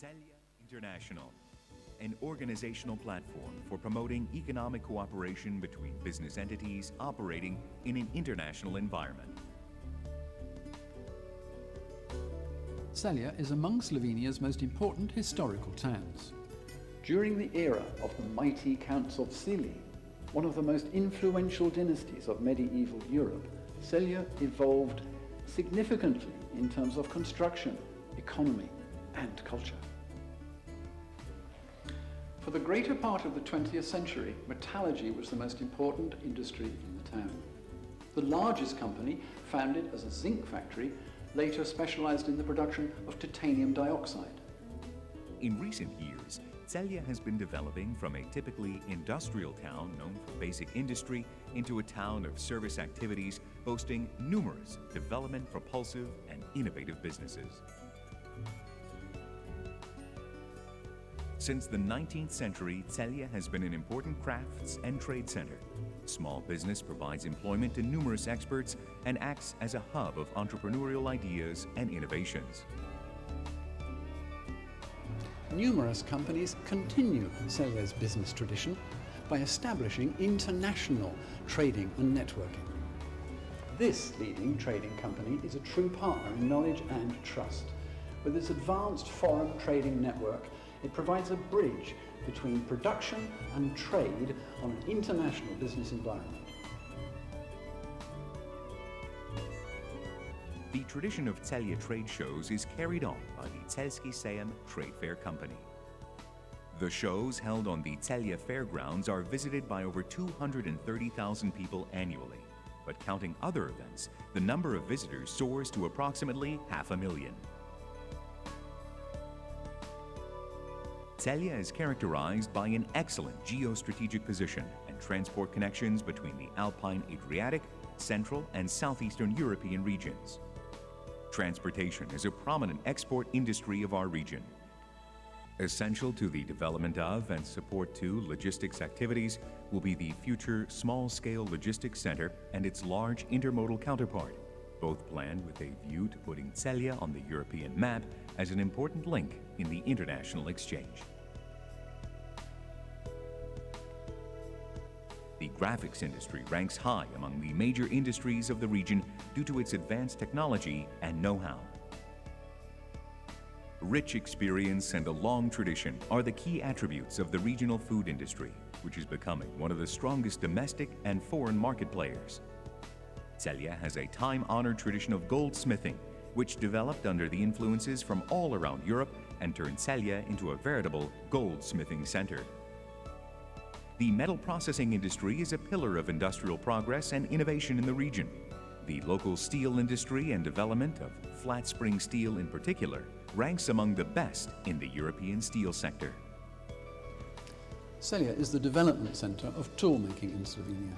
CELJE International, an organizational platform for promoting economic cooperation between business entities operating in an international environment. Celja is among Slovenia's most important historical towns. During the era of the mighty Counts of Celje, one of the most influential dynasties of medieval Europe, Celje evolved significantly in terms of construction, economy, and culture. For the greater part of the 20th century, metallurgy was the most important industry in the town. The largest company, founded as a zinc factory, later specialized in the production of titanium dioxide. In recent years, Celje has been developing from a typically industrial town known for basic industry into a town of service activities boasting numerous development, propulsive, and innovative businesses. Since the 19th century, Celje has been an important crafts and trade center. Small business provides employment to numerous experts and acts as a hub of entrepreneurial ideas and innovations. Numerous companies continue Celja's business tradition by establishing international trading and networking. This leading trading company is a true partner in knowledge and trust. With its advanced foreign trading network, it provides a bridge between production and trade on an international business environment. The tradition of Celje trade shows is carried on by the Celjski Sejem Trade Fair Company. The shows held on the Celje fairgrounds are visited by over 230,000 people annually, but counting other events, the number of visitors soars to approximately 500,000. Celje is characterized by an excellent geostrategic position and transport connections between the Alpine Adriatic, Central and Southeastern European regions. Transportation is a prominent export industry of our region. Essential to the development of and support to logistics activities will be the future small-scale logistics center and its large intermodal counterpart, both planned with a view to putting Celje on the European map as an important link in the international exchange. The graphics industry ranks high among the major industries of the region due to its advanced technology and know-how. Rich experience and a long tradition are the key attributes of the regional food industry, which is becoming one of the strongest domestic and foreign market players. Celje has a time-honored tradition of goldsmithing, which developed under the influences from all around Europe and turned Celje into a veritable goldsmithing center. The metal processing industry is a pillar of industrial progress and innovation in the region. The local steel industry and development of flat spring steel in particular ranks among the best in the European steel sector. Celja is the development center of tool making in Slovenia.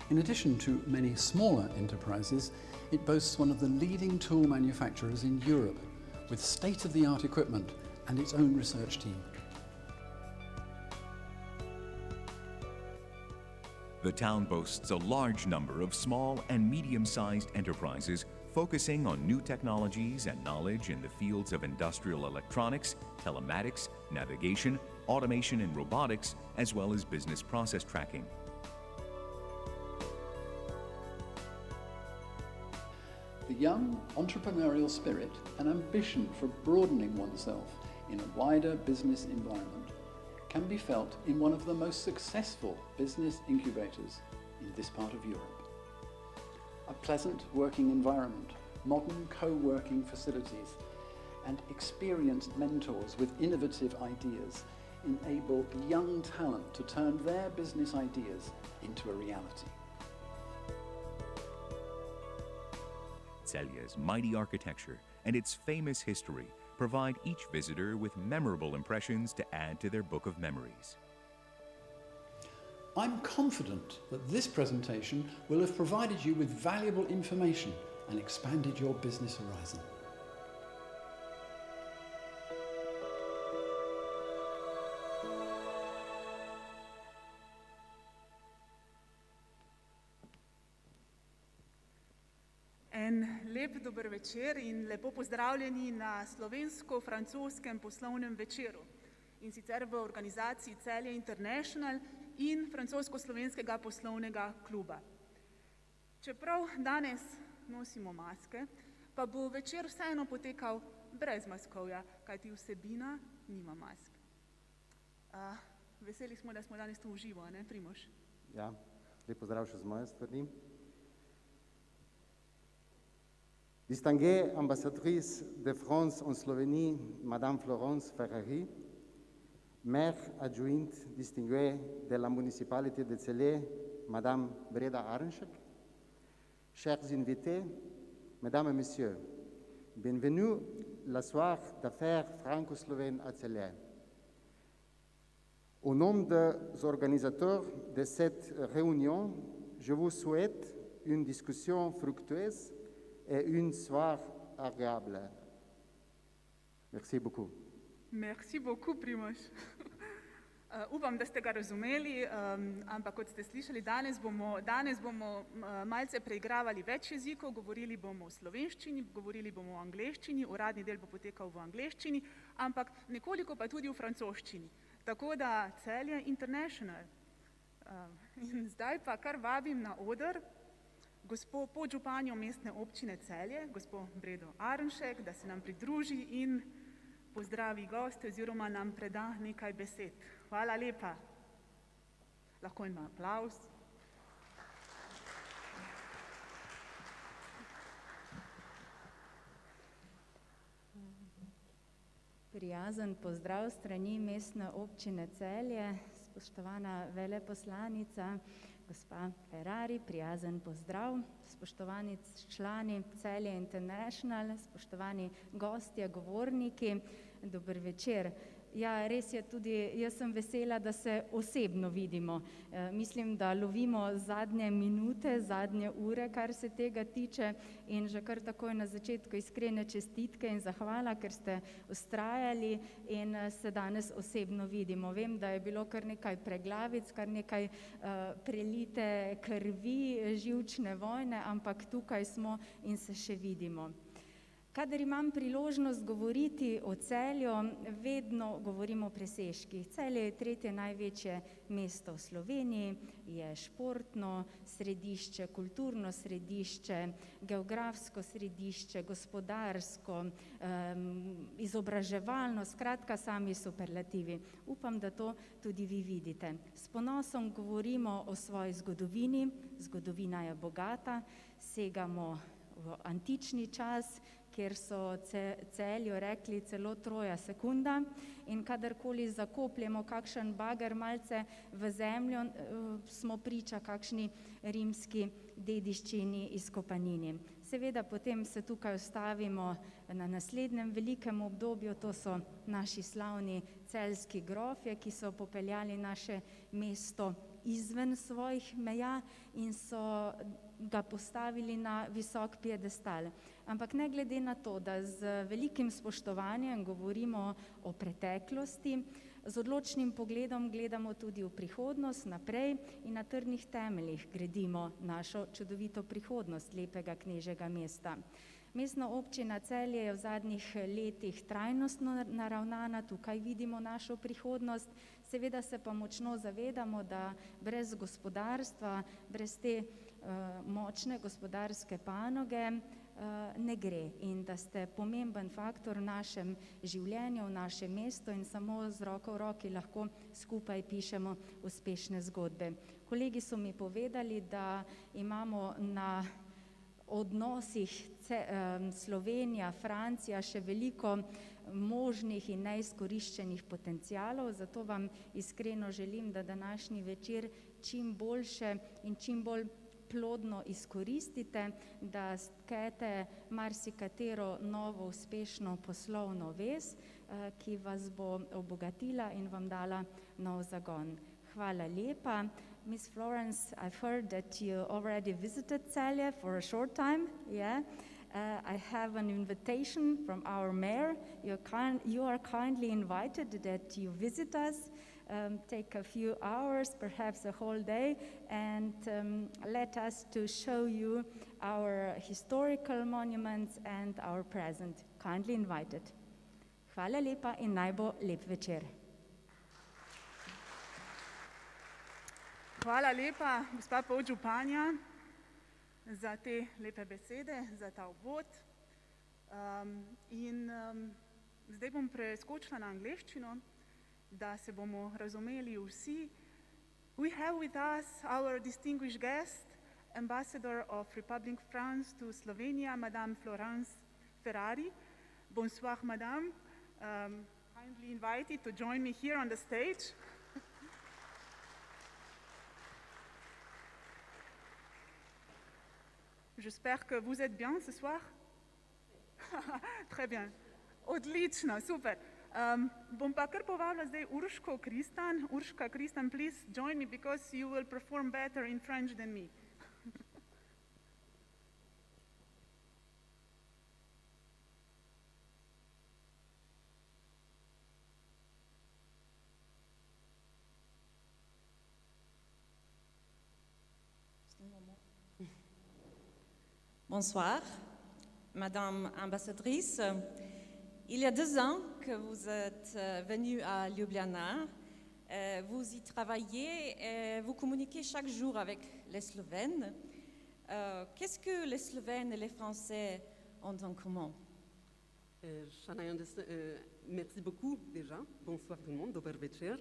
In addition to many smaller enterprises, it boasts one of the leading tool manufacturers in Europe, with state-of-the-art equipment and its own research team. The town boasts a large number of small and medium-sized enterprises focusing on new technologies and knowledge in the fields of industrial electronics, telematics, navigation, automation and robotics, as well as business process tracking. The young entrepreneurial spirit and ambition for broadening oneself in a wider business environment can be felt in one of the most successful business incubators in this part of Europe. A pleasant working environment, modern co-working facilities, and experienced mentors with innovative ideas enable young talent to turn their business ideas into a reality. Celje's mighty architecture and its famous history provide each visitor with memorable impressions to add to their book of memories. I'm confident that this presentation will have provided you with valuable information and expanded your business horizon. En lep dober večer in lepo pozdravljeni na Slovensko-Francoskem poslovnem večeru. In sicer v organizaciji CELJE International in francosko-slovenskega poslovnega kluba. Čeprav danes nosimo maske, pa bo večer vseeno potekal brez maskovja, kajti vsebina nima mask. Veseli smo, da smo danes tu v živo, ne, Primož? Ja, lep pozdrav še z moje strani. Distinguée ambassadrice de France en Slovénie, Madame Florence Ferrari, maire adjointe distinguée de la municipalité de Celje, Madame Breda Arenšek, chers invités, Mesdames et Messieurs, bienvenue la soirée d'affaires franco-slovène à Celje. Au nom des organisateurs de cette réunion, je vous souhaite une discussion fructueuse et une soirée agréable. Merci beaucoup. Merci beaucoup, Primož. Upam, da ste ga razumeli, ampak kot ste slišali, danes bomo malce preigravali več jezikov, govorili bomo o slovenščini, govorili bomo o angleščini, uradni del bo potekal v angleščini, ampak nekoliko pa tudi v francoščini. Tako da CELJE International. In zdaj pa kar vabim na oder gospo podžupanjo mestne občine Celje, gospo Bredo Arenšek, da se nam pridruži in pozdravi goste oziroma nam preda nekaj besed. Hvala lepa. Lahko ima aplavz. Prijazen pozdrav strani mestne občine Celje, spoštovana veleposlanica, gospa Ferrari, prijazen pozdrav, spoštovani člani CELJE International, spoštovani gostje, govorniki, dober večer. Ja, res je tudi, jaz sem vesela, da se osebno vidimo. Mislim, da lovimo zadnje minute, zadnje ure, kar se tega tiče in že kar takoj na začetku iskrene čestitke in zahvala, ker ste vztrajali in se danes osebno vidimo. Vem, da je bilo kar nekaj preglavic, kar nekaj prelite krvi, živčne vojne, ampak tukaj smo in se še vidimo. Kadar imam priložnost govoriti o Celju, vedno govorim o presežkih. Celje je tretje največje mesto v Sloveniji, je športno središče, kulturno središče, geografsko središče, gospodarsko, izobraževalno, skratka sami superlativi. Upam, da to tudi vi vidite. S ponosom govorimo o svoji zgodovini, zgodovina je bogata, segamo v antični čas, kjer so Celju rekli celo Troja sekunda in kadarkoli zakopljemo kakšen bager malce v zemljo, smo priča kakšni rimski dediščini izkopanini. Seveda potem se tukaj ustavimo na naslednjem velikem obdobju, to so naši slavni celjski grofje, ki so popeljali naše mesto izven svojih meja in so ga postavili na visok piedestal. Ampak ne glede na to, da z velikim spoštovanjem govorimo o preteklosti, z odločnim pogledom gledamo tudi v prihodnost naprej in na trdnih temeljih gradimo našo čudovito prihodnost lepega knežjega mesta. Mestna občina Celje je v zadnjih letih trajnostno naravnana, tukaj vidimo našo prihodnost, seveda se pa močno zavedamo, da brez gospodarstva, brez te močne gospodarske panoge ne gre in da ste pomemben faktor v našem življenju, v našem mestu in samo z roko v roki lahko skupaj pišemo uspešne zgodbe. Kolegi so mi povedali, da imamo na odnosih Slovenija, Francija še veliko možnih in neizkoriščenih potencialov, zato vam iskreno želim, da današnji večer čim boljše in čim bolj plodno izkoristite, da stkete marsikatero novo uspešno poslovno vez, ki vas bo obogatila in vam dala nov zagon. Hvala lepa. Miss Florence, I've heard that you already visited Celje for a short time. Yeah. I have an invitation from our mayor. You are kindly invited that you visit us. take a few hours, perhaps a whole day, and let us to show you our historical monuments and our present. Kindly invited. Hvala lepa in naj bo lep večer. Hvala lepa, gospa podžupanja, za te lepe besede, za ta uvod. Zdaj bom preskočila na angleščino, da se bomo razumeli vsi. We have with us our distinguished guest, Ambassador of Republic of France to Slovenia, Madame Florence Ferrari. Bonsoir, Madame. Kindly invited to join me here on the stage. J'espère que vous êtes bien ce soir. Très bien. Odlično, super. Bom pa kar povabila zdaj Urško Kristan. Urška Kristan, please join me because you will perform better in French than me. Bonsoir, Madame Ambassadrice. Il y a 2 ans que vous êtes venue à Ljubljana. Vous y travaillez et vous communiquez chaque jour avec les Slovènes. Qu'est-ce que les Slovènes et les Français ont en commun? Merci beaucoup déjà. Bonsoir tout le monde, dober večer.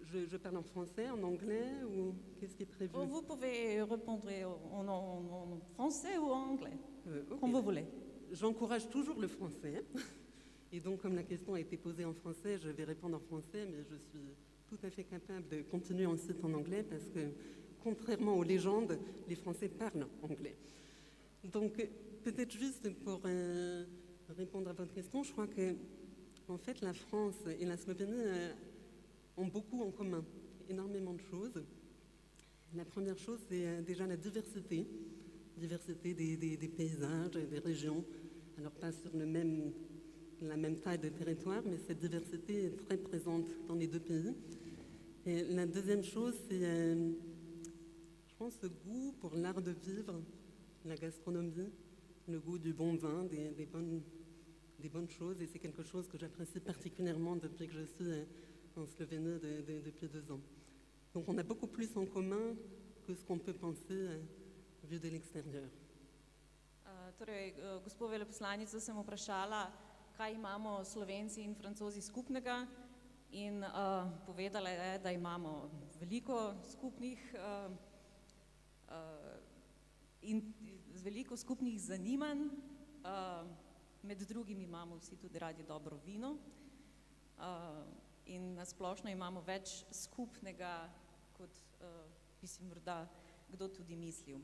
Je parle en français, en anglais ou qu'est-ce qui est prévu? Vous pouvez répondre en français ou en anglais, Okay. comme vous voulez. J'encourage toujours le français. Et donc, comme la question a été posée en français, je vais répondre en français, mais je suis tout à fait capable de continuer ensuite en anglais parce que, contrairement aux légendes, les Français parlent anglais. Donc, peut-être juste pour répondre à votre question, je crois que, en fait, la France et la Slovénie ont beaucoup en commun, énormément de choses. La première chose, c'est déjà la diversité des paysages, des régions. Alors pas sur la même taille de territoire, mais cette diversité est très présente dans les 2 pays. Et la deuxième chose, c'est, je pense, ce goût pour l'art de vivre, la gastronomie, le goût du bon vin, des bonnes choses. Et c'est quelque chose que j'apprécie particulièrement depuis que je suis en Slovénie depuis 2 ans. Donc on a beaucoup plus en commun que ce qu'on peut penser vu de l'extérieur. Gospod veleposlanico sem vprašala, kaj imamo Slovenci in Francozi skupnega, in povedala je, da imamo veliko skupnih zanimanj, med drugim imamo vsi tudi radi dobro vino. In nasplošno imamo več skupnega, kot bi si morda kdo tudi mislil.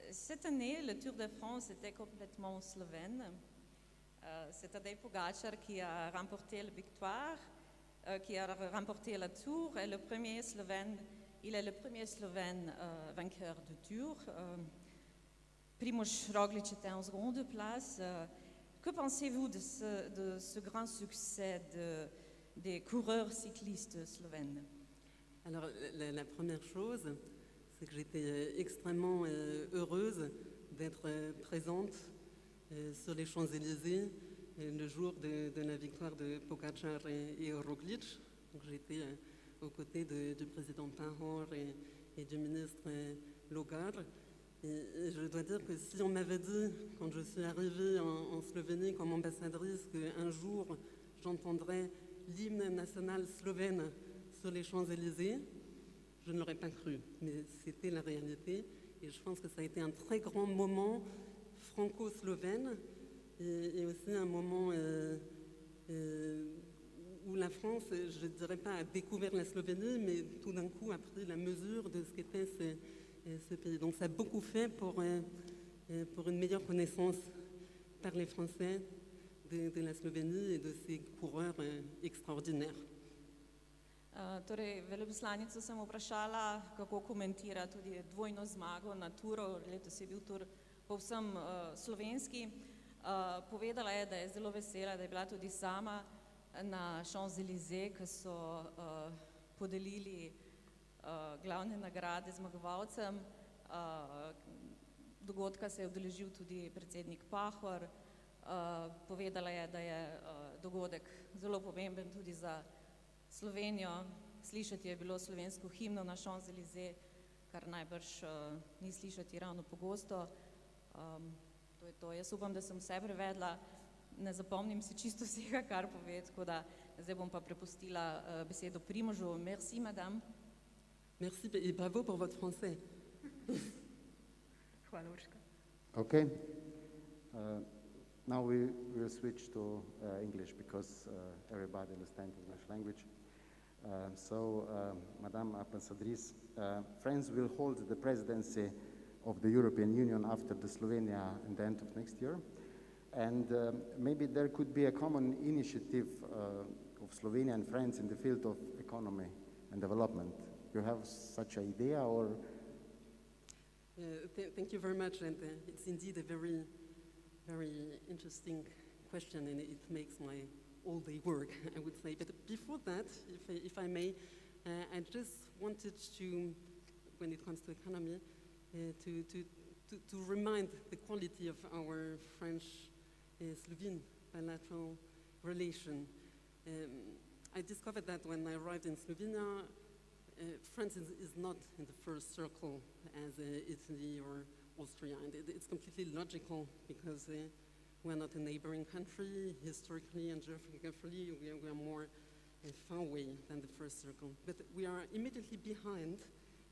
Cette année, le Tour de France était complètement slovène. C'est Tadej Pogačar qui a remporté la victoire, qui a remporté la Tour, et il est le premier Slovène vainqueur du Tour. Primož Roglič était en seconde place. Que pensez-vous de ce grand succès des coureurs cyclistes slovènes? Alors, la première chose, c'est que j'étais extrêmement heureuse d'être présente sur les Champs-Élysées le jour de la victoire de Pogačar et Roglič. Donc, j'étais aux côtés du président Pahor et du ministre Logar. Et je dois dire que si on m'avait dit, quand je suis arrivée en Slovénie comme ambassadrice, qu'un jour j'entendrais l'hymne national slovène sur les Champs-Élysées, je ne l'aurais pas cru. Mais c'était la réalité. Et je pense que ça a été un très grand moment franco-slovène et aussi un moment où la France, je ne dirais pas a découvert la Slovénie, mais tout d'un coup a pris la mesure de ce qu'était ce pays. Donc ça a beaucoup fait pour une meilleure connaissance par les Français de la Slovénie et de ses coureurs extraordinaires. Torej, veleposlanico sem vprašala, kako komentira tudi dvojno zmago na Turu, letos je bil Tur povsem slovenski. Povedala je, da je zelo vesela, da je bila tudi sama na Champs-Élysées, ki so podelili glavne nagrade zmagovalcem. Dogodka se je udeležil tudi predsednik Pahor. Povedala je, da je dogodek zelo pomemben tudi za Slovenijo. Slišati je bilo slovensko himno na Champs-Élysées, kar najbrž ni slišati ravno pogosto. To je to. Jaz upam, da sem vse prevedla. Ne zapomnim si čisto vsega, kar pove, tako da zdaj bom pa prepustila besedo Primožu. Merci, madame. Merci et bravo pour votre français. Hvala, Urška. Okay. Now we will switch to English because everybody understands English language. Madame Ambassadrice, France will hold the presidency of the European Union after the Slovenia at the end of next year. And maybe there could be a common initiative of Slovenia and France in the field of economy and development. You have such an idea, or? Thank you very much, and it's indeed a very, very interesting question, and it makes my all-day work, I would say. But before that, if I may, I just wanted to, when it comes to economy, to remind the quality of our French-Slovene bilateral relation. I discovered that when I arrived in Slovenia, France is not in the first circle as Italy or Austria, and it's completely logical because we're not a neighboring country. Historically and geographically, we are more far away than the first circle. But we are immediately behind,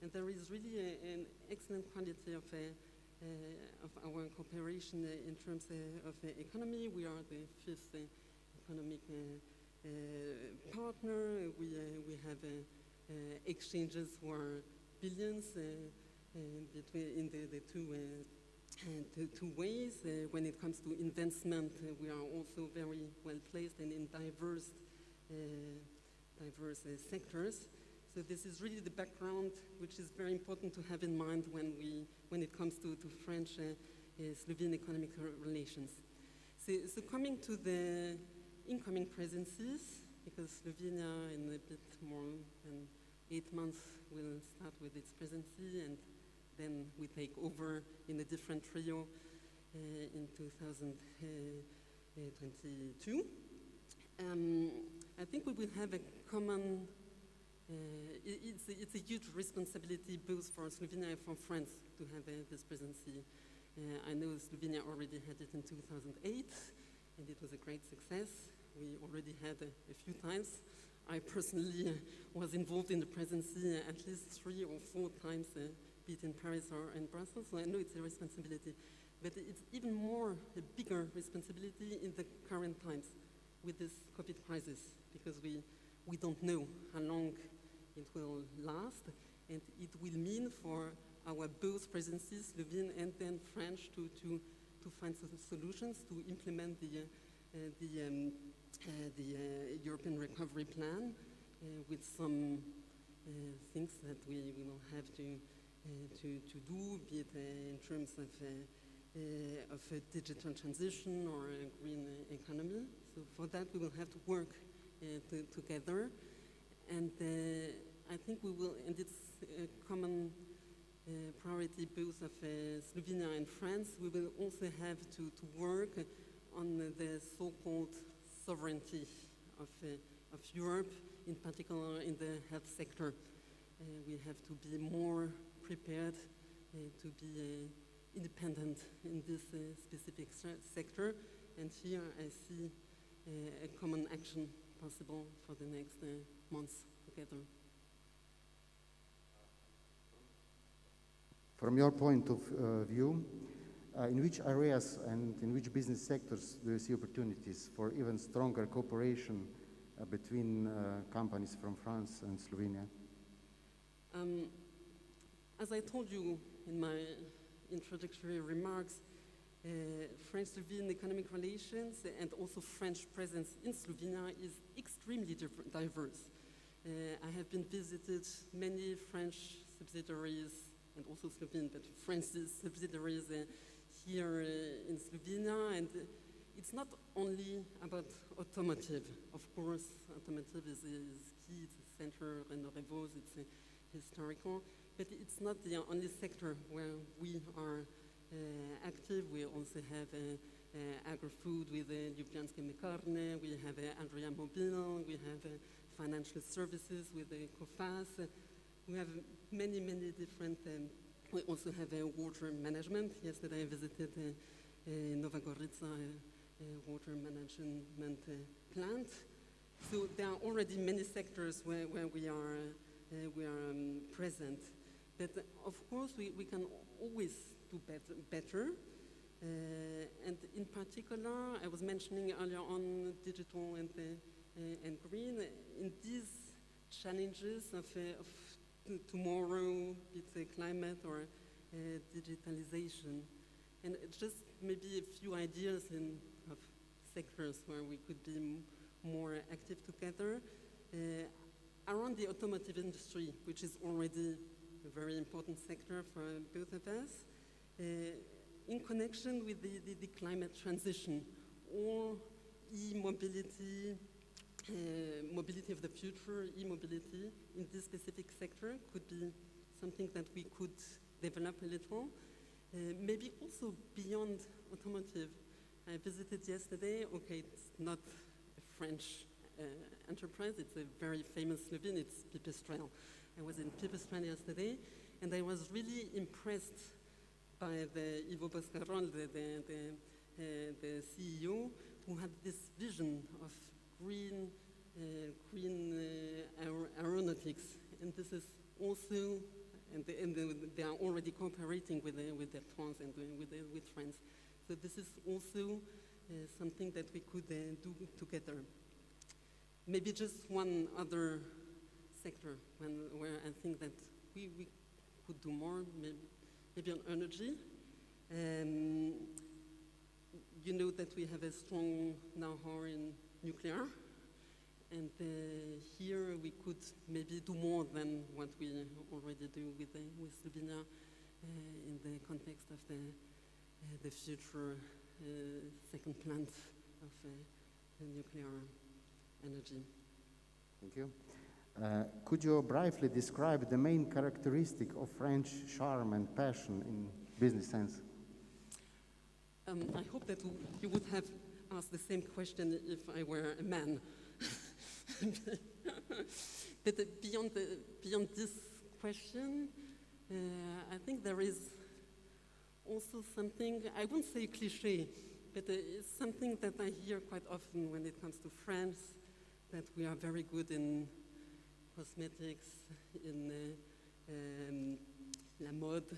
and there is really an excellent quality of our cooperation in terms of economy. We are the fifth economic partner. We have exchanges for billions between the two ways. When it comes to investment, we are also very well placed and in diverse sectors. So this is really the background, which is very important to have in mind when it comes to French-Slovene economic relations. So coming to the incoming presidencies, because Slovenia in a bit more than 8 months will start with its presidency, and then we take over in a different trio in 2022. I think we will have a common, it's a huge responsibility both for Slovenia and for France to have this presidency. I know Slovenia already had it in 2008, and it was a great success. We already had a few times. I personally was involved in the presidency at least 3 or 4 times, be it in Paris or in Brussels, so I know it's a responsibility. But it's even more a bigger responsibility in the current times with this COVID crisis, because we don't know how long it will last, and it will mean for our both presidencies, Slovene and then French, to find some solutions to implement the European Recovery Plan with some things that we will have to do, be it in terms of a digital transition or a green economy. So for that we will have to work together, and I think we will, and it's a common priority both of Slovenia and France, we will also have to work on the so-called sovereignty of Europe, in particular in the health sector. We have to be more prepared to be independent in this specific sector, and here I see a common action possible for the next months together. From your point of view, in which areas and in which business sectors do you see opportunities for even stronger cooperation between companies from France and Slovenia? As I told you in my introductory remarks, French-Slovene economic relations and also French presence in Slovenia is extremely diverse. I have been visited many French subsidiaries and also Slovene, but French subsidiaries here in Slovenia, and it's not only about automotive. Of course, automotive is key, it's a center, Renault Revos, it's historical, but it's not the only sector where we are active. We also have agri-food with Ljubljanske Mekarne, we have Andrea Mobil, we have financial services with COFAS. We have many, many different, we also have water management. Yesterday I visited Nova Gorica, water management plant. So there are already many sectors where we are present. But of course we can always do better. And in particular, I was mentioning earlier on digital and green. In these challenges of tomorrow, it's climate or digitalization. And just maybe a few ideas of sectors where we could be more active together. Around the automotive industry, which is already a very important sector for both of us, in connection with the climate transition, all e-mobility, mobility of the future, e-mobility in this specific sector could be something that we could develop a little. Maybe also beyond automotive. I visited yesterday, okay, it's not a French enterprise, it's a very famous Slovene, it's Pipistrel. I was in Pipistrel yesterday, and I was really impressed by the Ivo Boscarol, the CEO, who had this vision of green aeronautics, and this is also, and they are already cooperating with their France and with France. So this is also something that we could do together. Maybe just one other sector where I think that we could do more, maybe on energy. You know that we have a strong know-how in nuclear, and here we could maybe do more than what we already do with Slovenia in the context of the future second plant of nuclear energy. Thank you. Could you briefly describe the main characteristic of French charm and passion in business sense? I hope that you would have asked the same question if I were a man. But beyond this question, I think there is also something, I wouldn't say cliché, but it's something that I hear quite often when it comes to France, that we are very good in cosmetics, in la mode,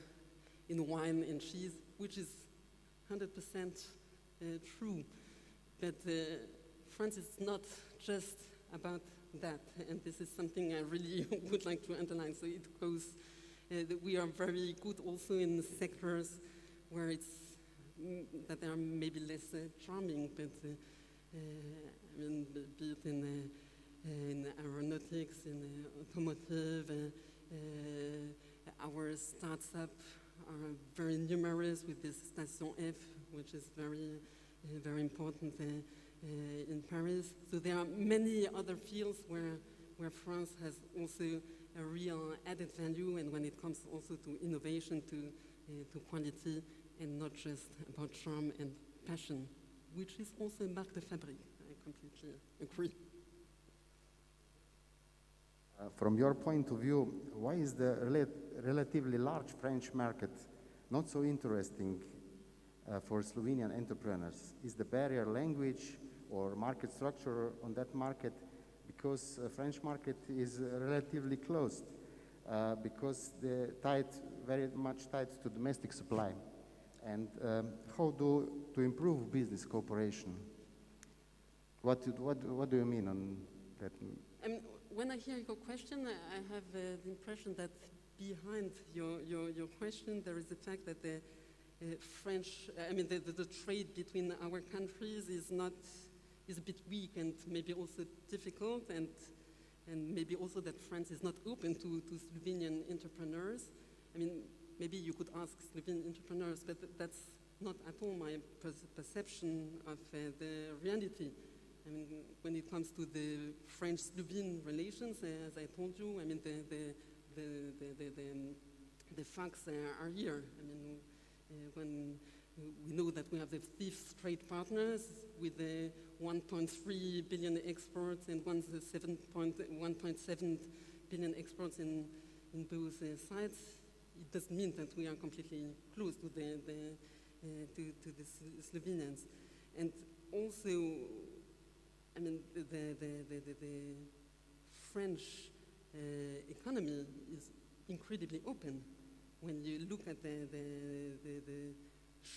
in wine and cheese, which is 100% true. But France is not just about that, and this is something I really would like to underline. So it goes, that we are very good also in sectors where that they are maybe less charming, but I mean, be it in aeronautics, in automotive, our startups are very numerous with this Station F, which is very important in Paris. So there are many other fields where France has also a real added value, and when it comes also to innovation, to quality, and not just about charm and passion, which is also a marque de fabrique. I completely agree. From your point of view, why is the relatively large French market not so interesting for Slovenian entrepreneurs? Is the barrier language or market structure on that market? Because French market is relatively closed, because the very much tied to domestic supply. And how to improve business cooperation? What do you mean on that? When I hear your question, I have the impression that behind your question there is the fact that the French, the trade between our countries is a bit weak and maybe also difficult, and maybe also that France is not open to Slovenian entrepreneurs. I mean, maybe you could ask Slovenian entrepreneurs, but that's not at all my perception of the reality. I mean, when it comes to the French-Slovene relations, as I told you, I mean, the facts are here. I mean, when we know that we have the fifth trade partners with 1.3 billion exports and 1.7 billion exports in both sides, it doesn't mean that we are completely close to the Slovenians. And also, I mean, the French economy is incredibly open. When you look at the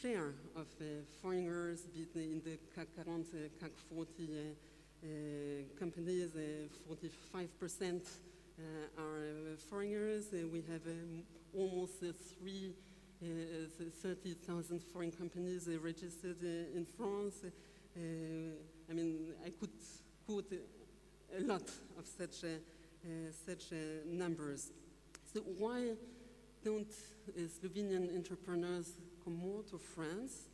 share of foreigners in the CAC 40, CAC 40 companies, 45% are foreigners. We have almost 30,000 foreign companies registered in France. I mean, I could quote a lot of such numbers. So why don't Slovenian entrepreneurs come more to France?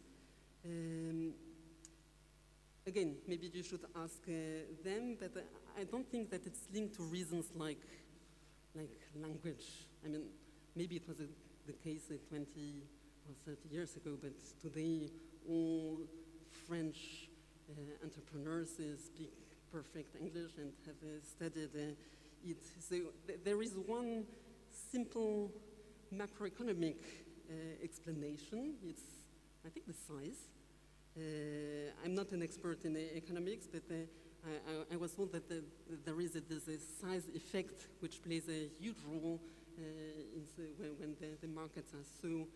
Again, maybe you should ask them, but I don't think that it's linked to reasons like language. I mean, maybe it was the case 20 or 30 years ago, but today all French entrepreneurs speak perfect English and have studied it. So there is one simple macroeconomic explanation. It's, I think, the size. I'm not an expert in economics, but I was told that there is this size effect which plays a huge role when the markets are so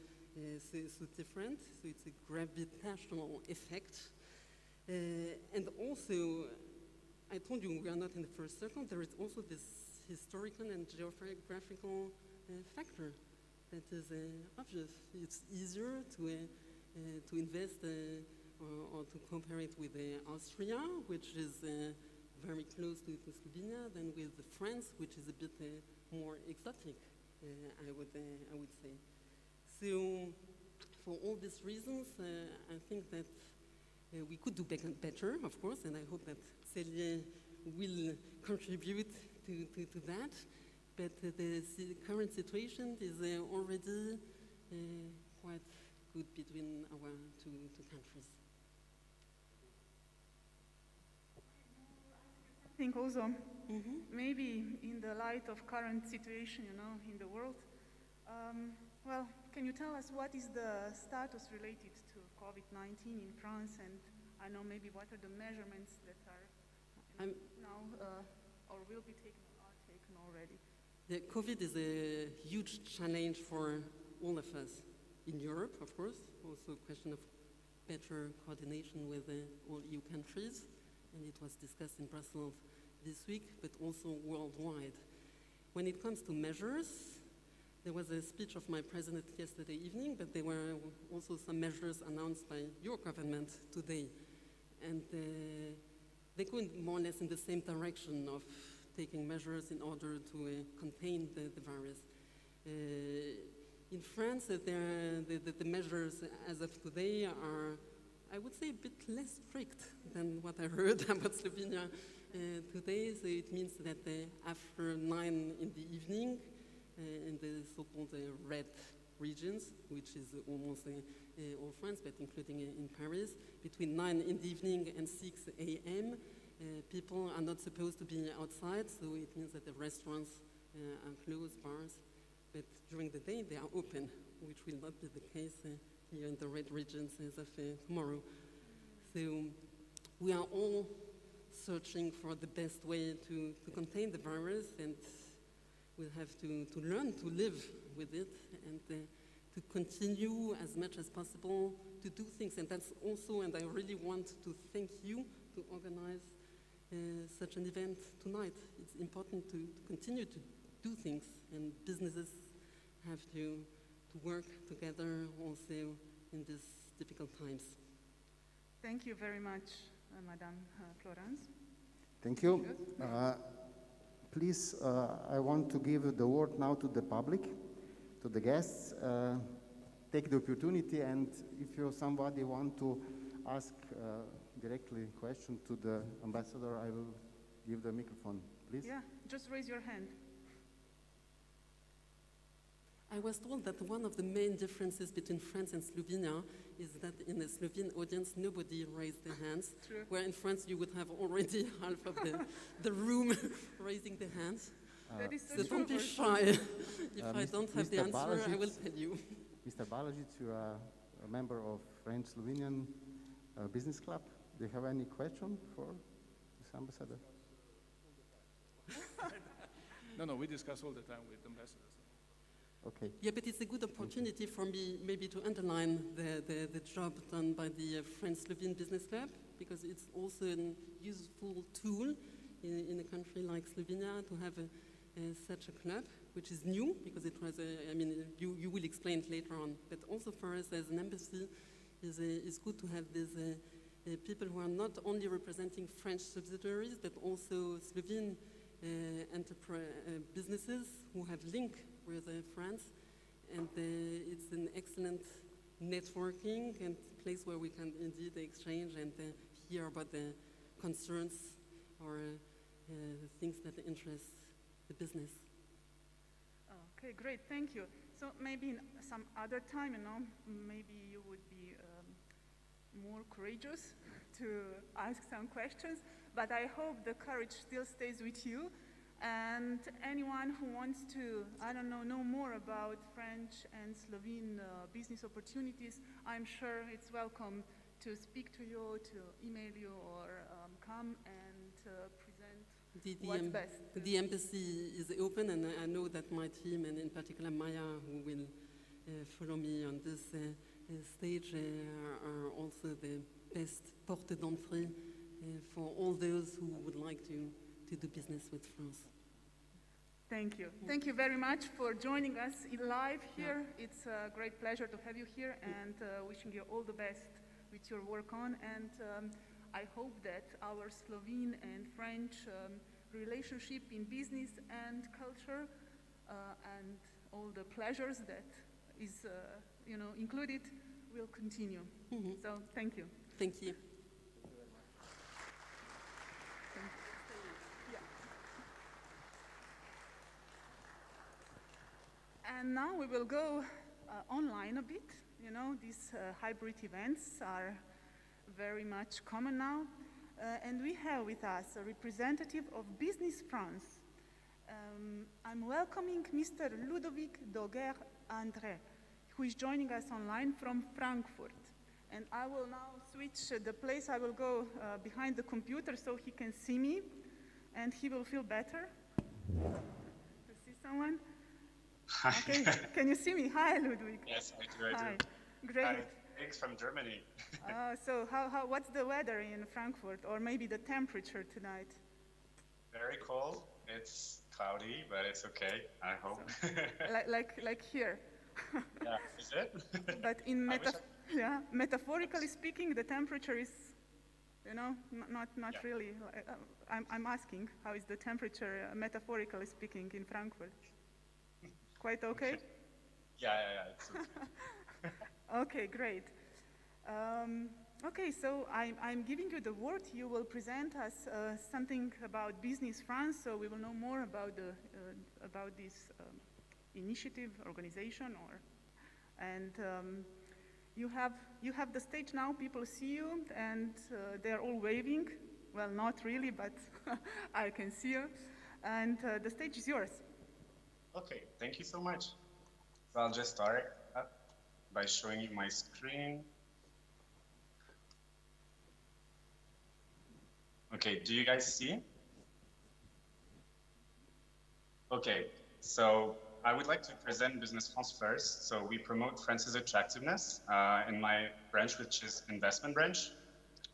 different. So it's a gravitational effect. And also, I told you we are not in the first circle. There is also this historical and geographical factor that is obvious. It's easier to invest or to compare it with Austria, which is very close to Slovenia, than with France, which is a bit more exotic, I would say. So, for all these reasons, I think that we could do better, of course, and I hope that CELJE will contribute to that. But the current situation is already quite good between our two countries. I think also, maybe in the light of current situation, in the world, well, can you tell us what is the status related to COVID-19 in France, and I know maybe what are the measurements that are now or will be taken or are taken already? The COVID is a huge challenge for all of us in Europe, of course. Also a question of better coordination with all EU countries, and it was discussed in Brussels this week, but also worldwide. When it comes to measures, there was a speech of my president yesterday evening, but there were also some measures announced by your government today. And they go more or less in the same direction of taking measures in order to contain the virus. In France, the measures as of today are, I would say, a bit less strict than what I heard about Slovenia today. So it means that after 9 in the evening, in the so-called red regions, which is almost all France, but including in Paris, between 9 in the evening and 6 a.m., people are not supposed to be outside, so it means that the restaurants are closed, bars, but during the day they are open, which will not be the case here in the red regions as of tomorrow. So we are all searching for the best way to contain the virus, and we'll have to learn to live with it and to continue as much as possible to do things. And that's also, and I really want to thank you to organize such an event tonight. It's important to continue to do things, and businesses have to work together also in these difficult times. Thank you very much, Madame Florence. Thank you. Please, I want to give the word now to the public, to the guests. take the opportunity, and if somebody want to ask directly question to the ambassador, I will give the microphone, please. Yeah, just raise your hand. I was told that one of the main differences between France and Slovenia is that in the Slovene audience, nobody raised their hands, True. where in France you would have already half of the room raising their hands. That is so So true. don't be for- shy. If I don't have the Mr. answer, I will Balažič. tell you. Mr. Balažič, you are a member of French-Slovenian Business Club. Do you have any question for this ambassador? No, we discuss all the time with ambassadors. Okay. Yeah, but it's a good opportunity for me maybe to underline the job done by the French-Slovene Business Club, because it's also a useful tool in a country like Slovenia to have such a club, which is new, because it was, you will explain it later on, but also for us as an embassy, is good to have these people who are not only representing French subsidiaries, but also Slovene businesses who have link with France, and it's an excellent networking and place where we can indeed exchange and hear about the concerns or the things that interest the business. Okay, great, thank you. So maybe in some other time, maybe you would be more courageous to ask some questions, but I hope the courage still stays with you. And anyone who wants to, know more about French and Slovene business opportunities, I'm sure it's welcome to speak to you, to email you, or come and present what's best. The embassy is open, and I know that my team, and in particular Maya, who will follow me on this stage, are also the best porte d'entrée for all those who would like to do business with France. Thank you. Thank you very much for joining us live here. It's a great pleasure to have you here, and wishing you all the best with your work on. And I hope that our Slovene and French relationship in business and culture and all the pleasures that is included will continue. Mm-hmm. So thank you. Thank you. And now we will go online a bit. These hybrid events are very much common now. And we have with us a representative of Business France. I'm welcoming Mr. Ludovic Doguer-André, who is joining us online from Frankfurt. And I will now switch the place. I will go behind the computer so he can see me, and he will feel better to see someone. Hi. Okay, can you see me? Hi, Ludwig. Yes, I do. Hi. Great. Hi, thanks from Germany. So what's the weather in Frankfurt, or maybe the temperature tonight? Very cold. It's cloudy, but it's okay, I hope. So, like here. Yeah, is it? But in metaphorically speaking, the temperature is, not Yeah. really. I'm asking, how is the temperature, metaphorically speaking, in Frankfurt? Quite okay? Yeah, it's okay. Okay, great. Okay, so I'm giving you the word. You will present us something about Business France, so we will know more about this initiative, organization, and you have the stage now. People see you, and they're all waving. Well, not really, but I can see you, and the stage is yours. Okay, thank you so much. So I'll just start by showing you my screen. Okay, do you guys see? Okay, so I would like to present Business France first. So we promote France's attractiveness in my branch, which is investment branch.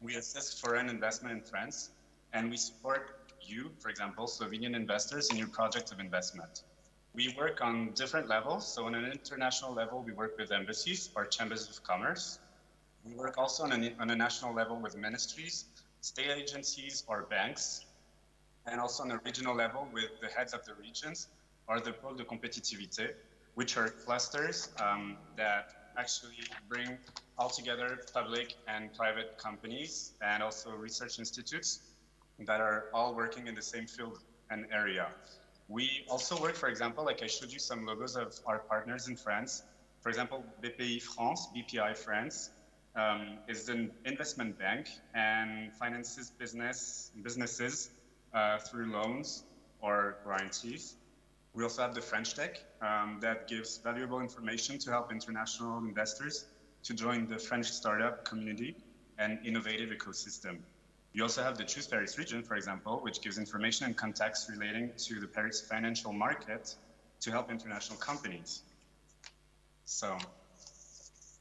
We assist foreign investment in France, and we support you, for example, Slovenian investors in your project of investment. We work on different levels. So on an international level, we work with embassies or chambers of commerce. We work also on a national level with ministries, state agencies or banks, and also on a regional level with the heads of the regions or the pôle de compétitivité, which are clusters that actually bring all together public and private companies and also research institutes that are all working in the same field and area. We also work, for example, like I showed you some logos of our partners in France. For example, BPI France is an investment bank and finances businesses through loans or guarantees. We also have the French Tech that gives valuable information to help international investors to join the French startup community and innovative ecosystem. You also have the Choose Paris region, for example, which gives information and context relating to the Paris financial market to help international companies. So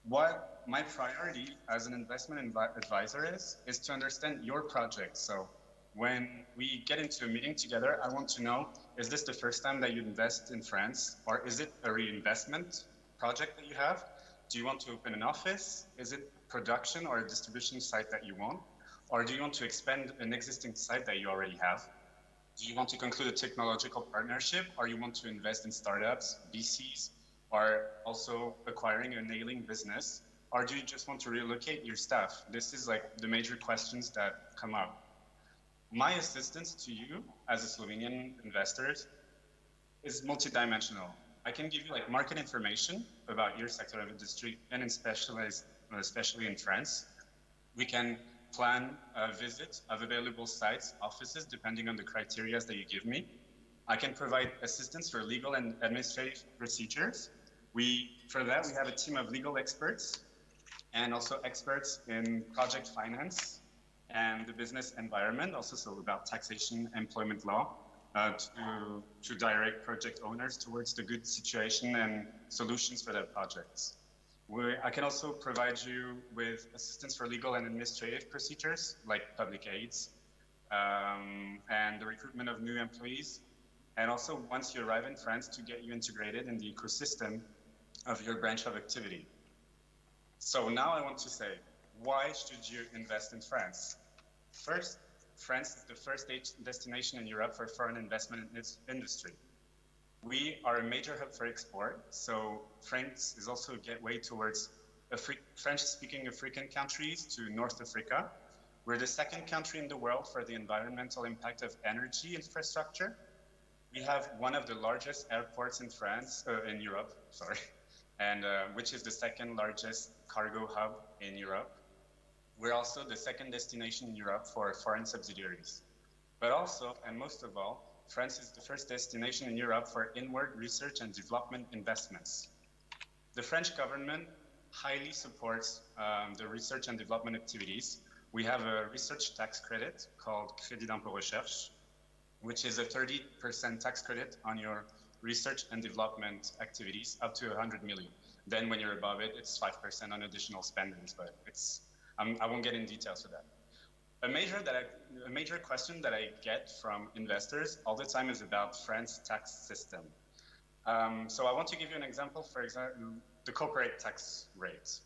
what my priority as an investment advisor is to understand your project. So when we get into a meeting together, I want to know, is this the first time that you invest in France? Or is it a reinvestment project that you have? Do you want to open an office? Is it production or a distribution site that you want? Or do you want to expand an existing site that you already have? Do you want to conclude a technological partnership? Or you want to invest in startups, VCs, or also acquiring a nailing business? Or do you just want to relocate your staff? This is like the major questions that come up. My assistance to you as a Slovenian investor is multidimensional. I can give you like market information about your sector of industry and especially in France. We can plan a visit of available sites, offices, depending on the criteria that you give me. I can provide assistance for legal and administrative procedures. For that, we have a team of legal experts and also experts in project finance and the business environment, also so about taxation, employment law, to direct project owners towards the good situation and solutions for their projects. I can also provide you with assistance for legal and administrative procedures, like public aids, and the recruitment of new employees. And also, once you arrive in France, to get you integrated in the ecosystem of your branch of activity. So now I want to say, why should you invest in France? First, France is the first destination in Europe for foreign investment in its industry. We are a major hub for export, so France is also a gateway towards French-speaking African countries to North Africa. We're the second country in the world for the environmental impact of energy infrastructure. We have one of the largest airports in Europe, and which is the second largest cargo hub in Europe. We're also the second destination in Europe for foreign subsidiaries. But also, and most of all, France is the first destination in Europe for inward research and development investments. The French government highly supports the research and development activities. We have a research tax credit called Crédit d'impôt recherche, which is a 30% tax credit on your research and development activities up to 100 million. Then when you're above it, it's 5% on additional spendings, but I won't get in details for that. A major question that I get from investors all the time is about France's tax system. So I want to give you an example, for example, the corporate tax rate.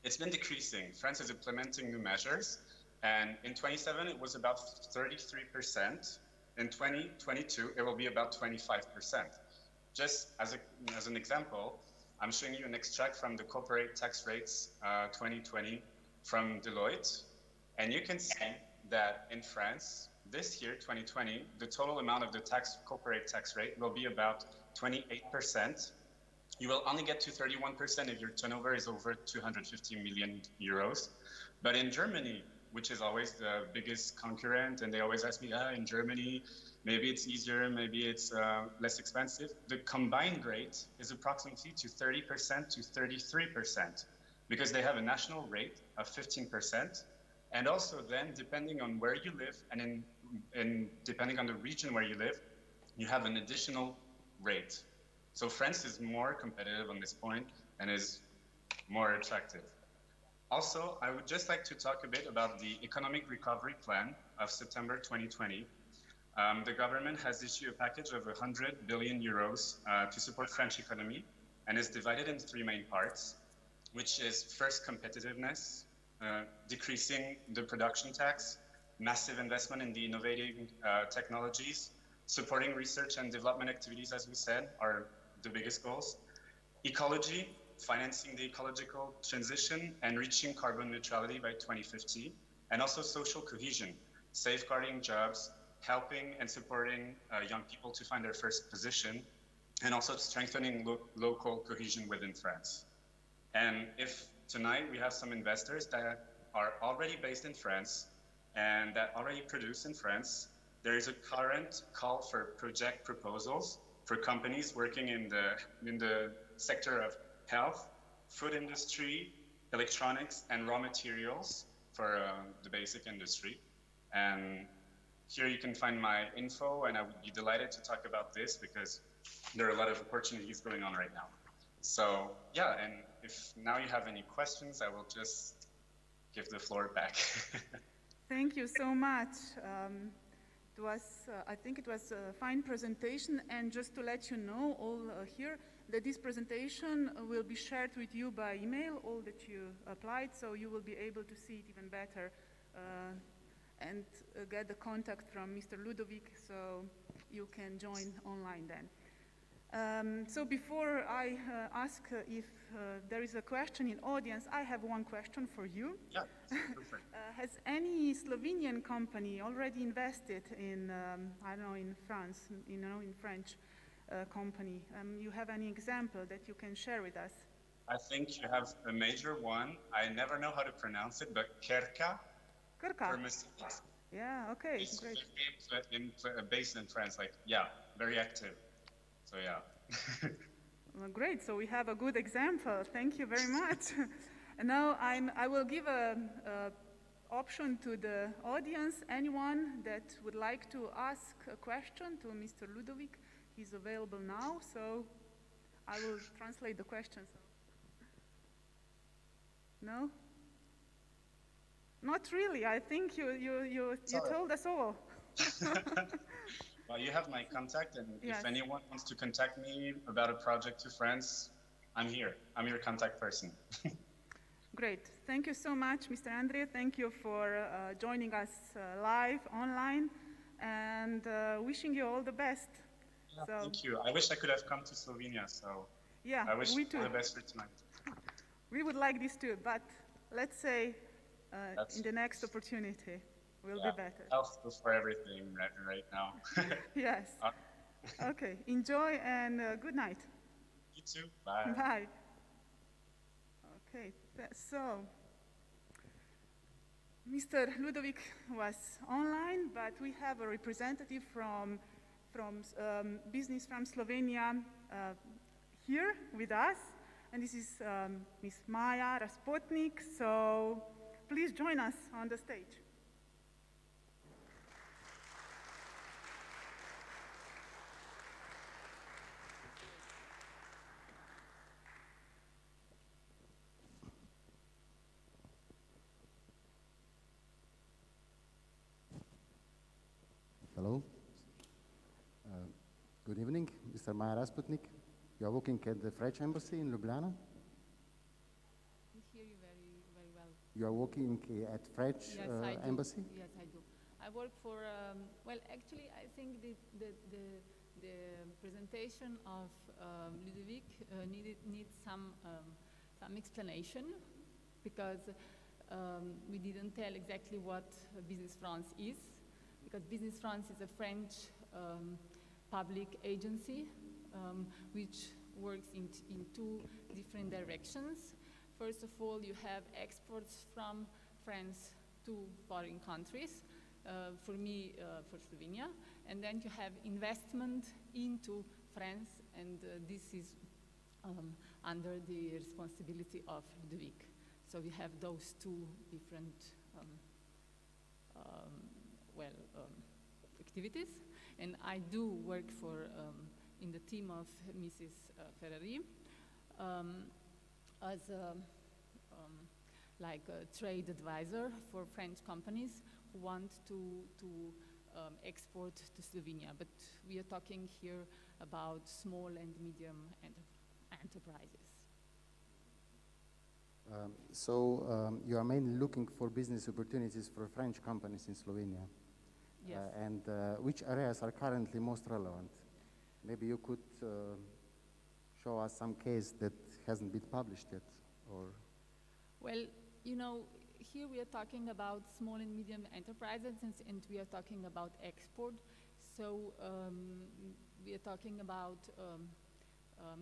It's been decreasing. France is implementing new measures, and in 2027 it was about 33%. In 2022, it will be about 25%. Just as an example, I'm showing you an extract from the corporate tax rates 2020 from Deloitte. And you can see that in France, this year, 2020, the total amount of the corporate tax rate will be about 28%. You will only get to 31% if your turnover is over 250 million euros. But in Germany, which is always the biggest concurrent, and they always ask me, in Germany, maybe it's easier, maybe it's less expensive. The combined rate is approximately to 30% to 33%, because they have a national rate of 15%. And also then, depending on where you live and depending on the region where you live, you have an additional rate. So France is more competitive on this point and is more attractive. Also, I would just like to talk a bit about the economic recovery plan of September 2020. The government has issued a package of 100 billion euros to support French economy, and is divided into three main parts, which is first competitiveness, decreasing the production tax, massive investment in the innovative technologies, supporting research and development activities, as we said, are the biggest goals. Ecology, financing the ecological transition and reaching carbon neutrality by 2050, and also social cohesion, safeguarding jobs, helping and supporting young people to find their first position, and also strengthening local cohesion within France. And if tonight we have some investors that are already based in France and that already produce in France, there is a current call for project proposals for companies working in the sector of health, food industry, electronics, and raw materials for the basic industry. And here you can find my info, and I would be delighted to talk about this because there are a lot of opportunities going on right now. So yeah, and if now you have any questions, I will just give the floor back. Thank you so much. I think it was a fine presentation, and just to let you know all here that this presentation will be shared with you by email, all that you applied, so you will be able to see it even better and get the contact from Mr. Ludovic, so you can join online then. So before I ask if there is a question in audience, I have one question for you. Yeah, perfect. Has any Slovenian company already invested in, I don't know, in France, in French company? You have any example that you can share with us? I think you have a major one. I never know how to pronounce it, but Cerca. Cerca. Mercedes. Yeah, okay, great. Based in France, like, yeah, very active. So yeah. Well, great, so we have a good example. Thank you very much. And now I will give a option to the audience. Anyone that would like to ask a question to Mr. Ludovic, he's available now, so I will translate the questions. No? Not really. I think you told us all. Well, you have my contact, and yes. If anyone wants to contact me about a project to France, I'm here. I'm your contact person. Great. Thank you so much, Mr. Andrea. Thank you for joining us live online, and wishing you all the best. Yeah, so, thank you. I wish I could have come to Slovenia, so yeah, I wish we you all the best for tonight. We would like this too, but let's say in the next opportunity will be better. Health before everything right now. Yes. Okay. Enjoy and good night. You too. Bye. Bye. Okay. So, Mr. Ludovic was online, but we have a representative from Business from Slovenia here with us, and this is Ms. Maja Raspotnik. So, please join us on the stage. Hello. Good evening, Mr. Maja Rasputnik. You are working at the French Embassy in Ljubljana? I hear you very, very well. You are working at French Embassy? Yes, I do. I work for, well, actually, I think the presentation of Ludovic needs some explanation, because we didn't tell exactly what Business France is. Because Business France is a French public agency which works in two different directions. First of all, you have exports from France to foreign countries, for me, for Slovenia, and then you have investment into France, and this is under the responsibility of Ludovic. So we have those two different activities, and I do work for in the team of Mrs. Ferrari as like a trade advisor for French companies who want to export to Slovenia. But we are talking here about small and medium enterprises. So you are mainly looking for business opportunities for French companies in Slovenia. Yes. And which areas are currently most relevant? Maybe you could show us some case that hasn't been published yet, or? Well, you know, here we are talking about small and medium enterprises, and we are talking about export. So we are talking about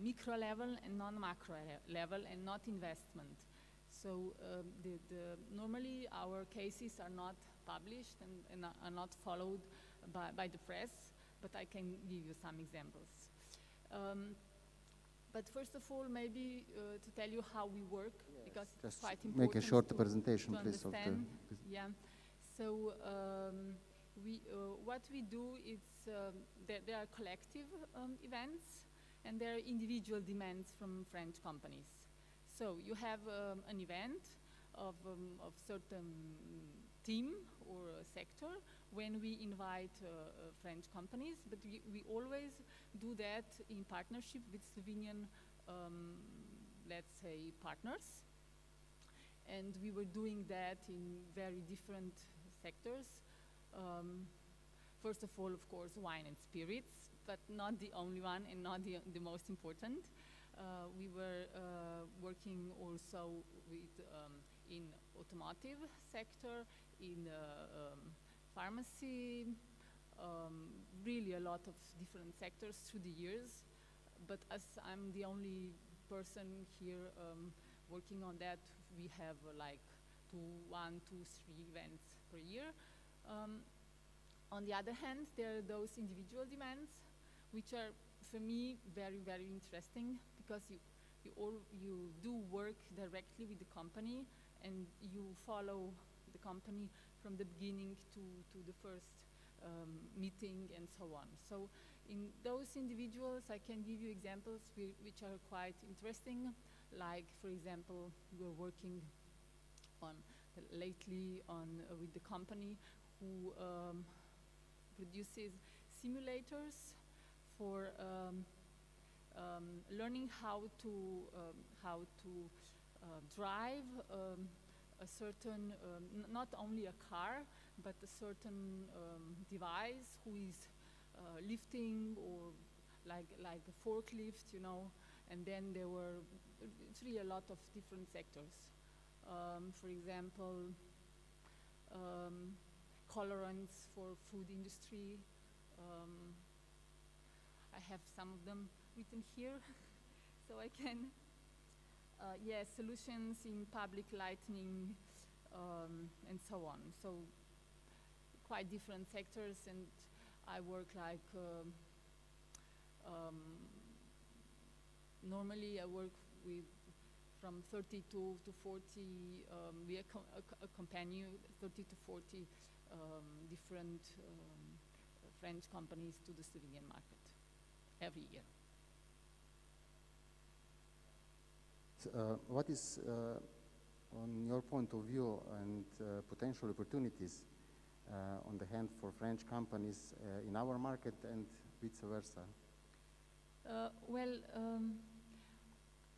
micro level and non-macro level, and not investment. So normally our cases are not published and are not followed by the press, but I can give you some examples. But first of all, maybe to tell you how we work, because it's quite important. Make a short presentation, to please. Understand. Yeah. So what we do is there are collective events, and there are individual demands from French companies. So you have an event of certain team or a sector when we invite French companies, but we always do that in partnership with Slovenian, let's say, partners. And we were doing that in very different sectors. First of all, of course, wine and spirits, but not the only one and not the most important. We were working also with in automotive sector, in pharmacy, really a lot of different sectors through the years. But as I'm the only person here working on that, we have like 1, 2, 3 events per year. On the other hand, there are those individual demands, which are, for me, very, very interesting, because you do work directly with the company, and you follow the company from the beginning to the first meeting and so on. So in those individuals, I can give you examples which are quite interesting. Like, for example, we're working on lately with the company who produces simulators for learning how to drive a certain, not only a car, but a certain device who is lifting, or like a forklift, you know. And then there were, it's really a lot of different sectors. For example, colorants for food industry. I have some of them written here, so I can. Yes, solutions in public lighting, and so on. So quite different sectors, and I work like, normally I work with from 32 to 40, we accompany 30 to 40 different French companies to the Slovenian market every year. What is, on your point of view, and potential opportunities on the hand for French companies in our market and vice versa? Well,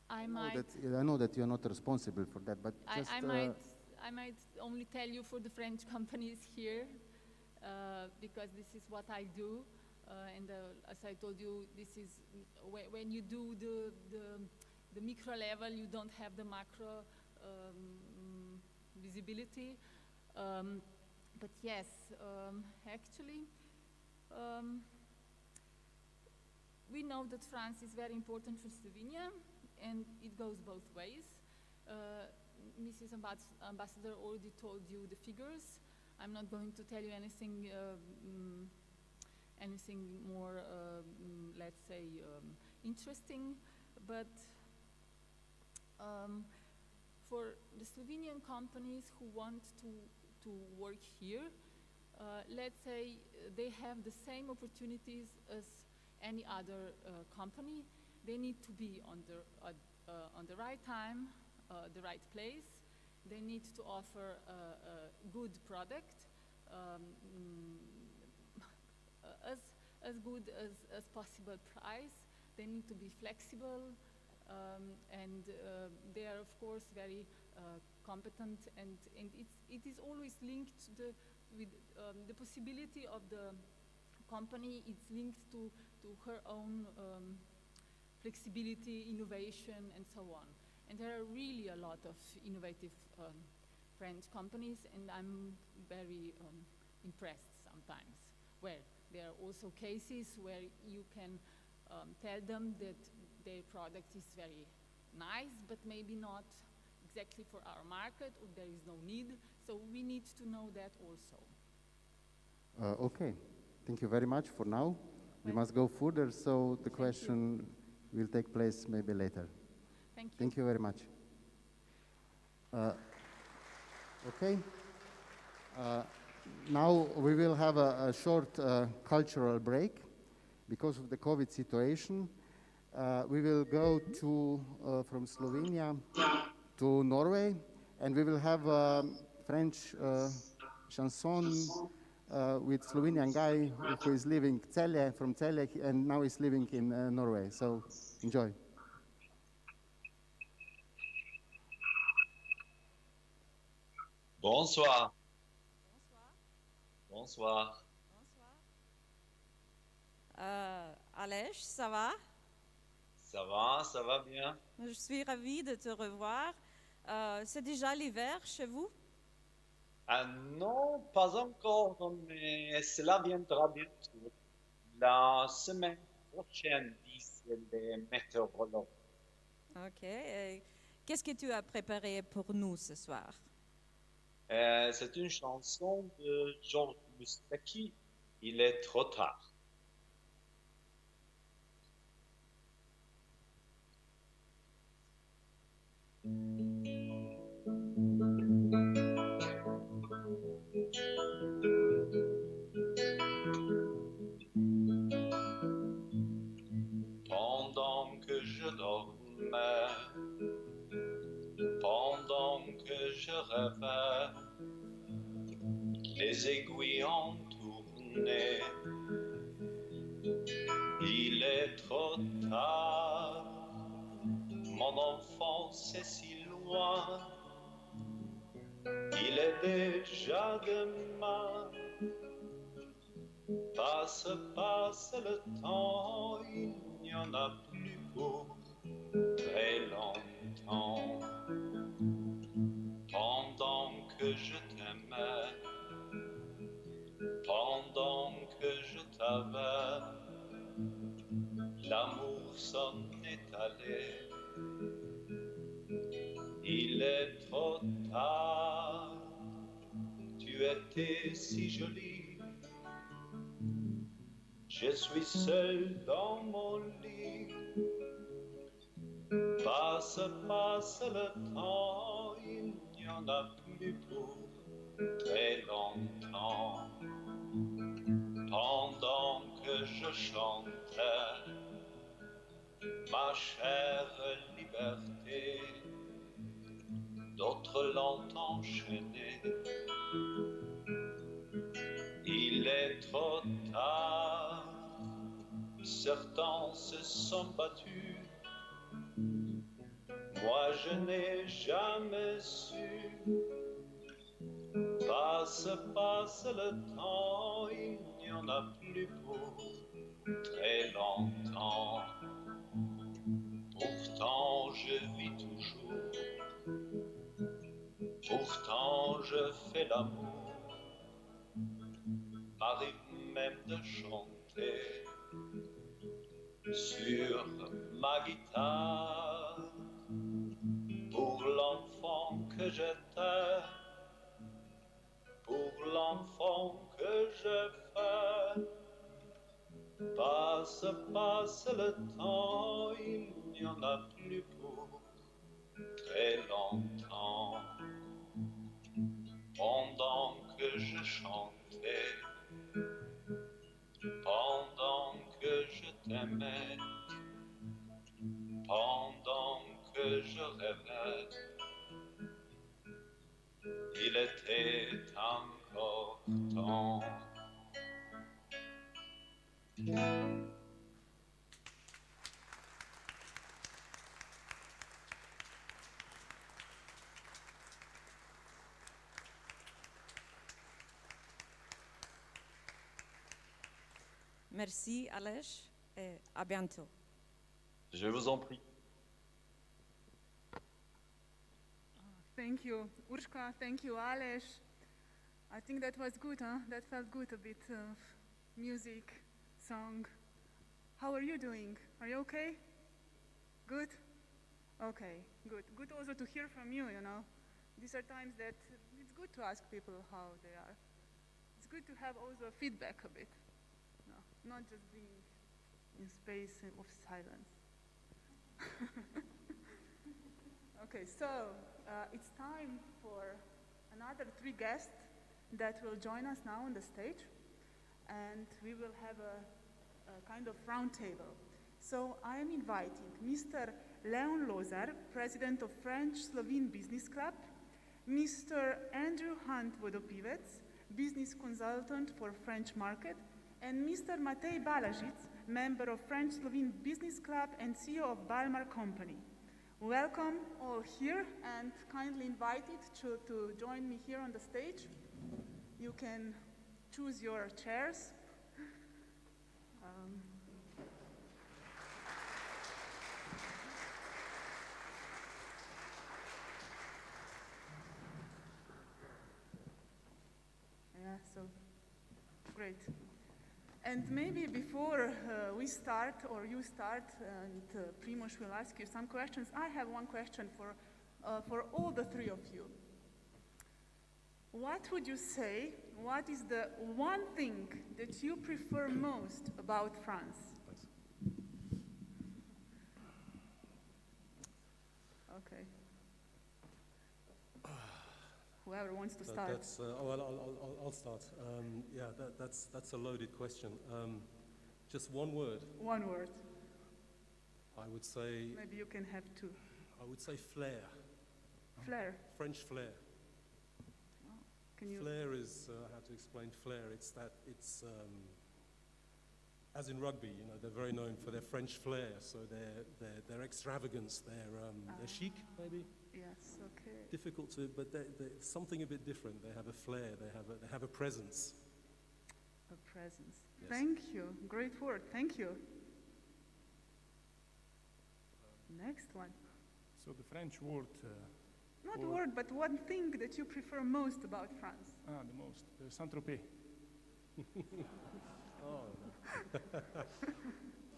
I know that you're not responsible for that, but just... I might only tell you for the French companies here, because this is what I do. And as I told you, this is when you do the micro level, you don't have the macro visibility. But yes, actually, we know that France is very important for Slovenia, and it goes both ways. Mrs. Ambassador already told you the figures. I'm not going to tell you anything more, let's say, interesting, but for the Slovenian companies who want to work here, let's say they have the same opportunities as any other company. They need to be on the right time, the right place. They need to offer a good product, as good as possible price. They need to be flexible, and they are, of course, very competent, and it is always linked with the possibility of the company. It's linked to her own flexibility, innovation, and so on. And there are really a lot of innovative French companies, and I'm very impressed sometimes, where there are also cases where you can tell them that their product is very nice, but maybe not exactly for our market, or there is no need. So we need to know that also. Okay, thank you very much for now. We must go further, so the question will take place maybe later. Thank you. Thank you very much. Okay. Now we will have a short cultural break because of the COVID situation. We will go from Slovenia to Norway, and we will have a French chanson with Slovenian guy who is living from Celje, and now is living in Norway. So enjoy. Bonsoir. Bonsoir. Aleš, ça va? Ça va bien. Je suis ravie de te revoir. C'est déjà l'hiver chez vous? Non, pas encore, mais cela viendra bientôt. La semaine prochaine, disent les météorologues. Ok. Qu'est-ce que tu as préparé pour nous ce soir? C'est une chanson de Georges Moustaki. Il est trop tard. Pendant que je dormais, pendant que je rêvais, les aiguilles ont tourné. Il est trop tard, mon enfance est si loin. Il est déjà demain. Passe le temps, il n'y en a plus pour très longtemps. Pendant que je t'aimais, pendant que je t'avais, l'amour s'en est allé. Il est trop tard, tu étais si jolie. Je suis seul dans mon lit. Passe le temps, il n'y en a plus pour très longtemps. Pendant que je chantais ma chère liberté, d'autres l'ont enchaînée. Il est trop tard, certains se sont battus. Moi je n'ai jamais su. Passe le temps, il n'y en a plus pour très longtemps. Pourtant je vis toujours, pourtant je fais l'amour. M'arrive même de chanter sur ma guitare pour l'enfant que j'étais, pour l'enfant que j'ai fait. Passe le temps, il n'y en a plus pour très longtemps. Pendant que je chantais, pendant que je t'aimais, pendant que je rêvais, il était encore temps. Merci Aleš et à bientôt. Je vous en prie. Thank you, Urška. Thank you, Aleš. I think that was good, huh? That felt good, a bit of music, song. How are you doing? Are you okay? Good? Okay, good. Good also to hear from you, you know. These are times that it's good to ask people how they are. It's good to have also feedback a bit. No, not just being in space of silence. Okay, so it's time for another 3 guests that will join us now on the stage, and we will have a kind of round table. So I am inviting Mr. Leon Lozar, President of French-Slovene Business Club, Mr. Andrew Hunt Vodopivec, Business Consultant for French Market, and Mr. Matej Balažic, Member of French-Slovene Business Club and CEO of Balmar Company. Welcome all here, and kindly invited to join me here on the stage. You can choose your chairs. Yeah, so great. And maybe before we start, or you start, and Primož will ask you some questions, I have one question for all the 3 of you. What would you say, what is the one thing that you prefer most about France? Thanks. Okay. Whoever wants to start. I'll start. Yeah, that's a loaded question. Just one word. One word. I would say. Maybe you can have 2. I would say flair. Flair. French flair. Oh, can you? Flair is how to explain flair. It's as in rugby, you know, they're very known for their French flair. So their extravagance, their chic, maybe. Yes, okay. Difficult to, but they're something a bit different. They have a flair. They have a presence. A presence. Yes. Thank you. Great word. Thank you. Next one. So the French word. Not word, but one thing that you prefer most about France. The most. Saint-Tropez. Oh, no.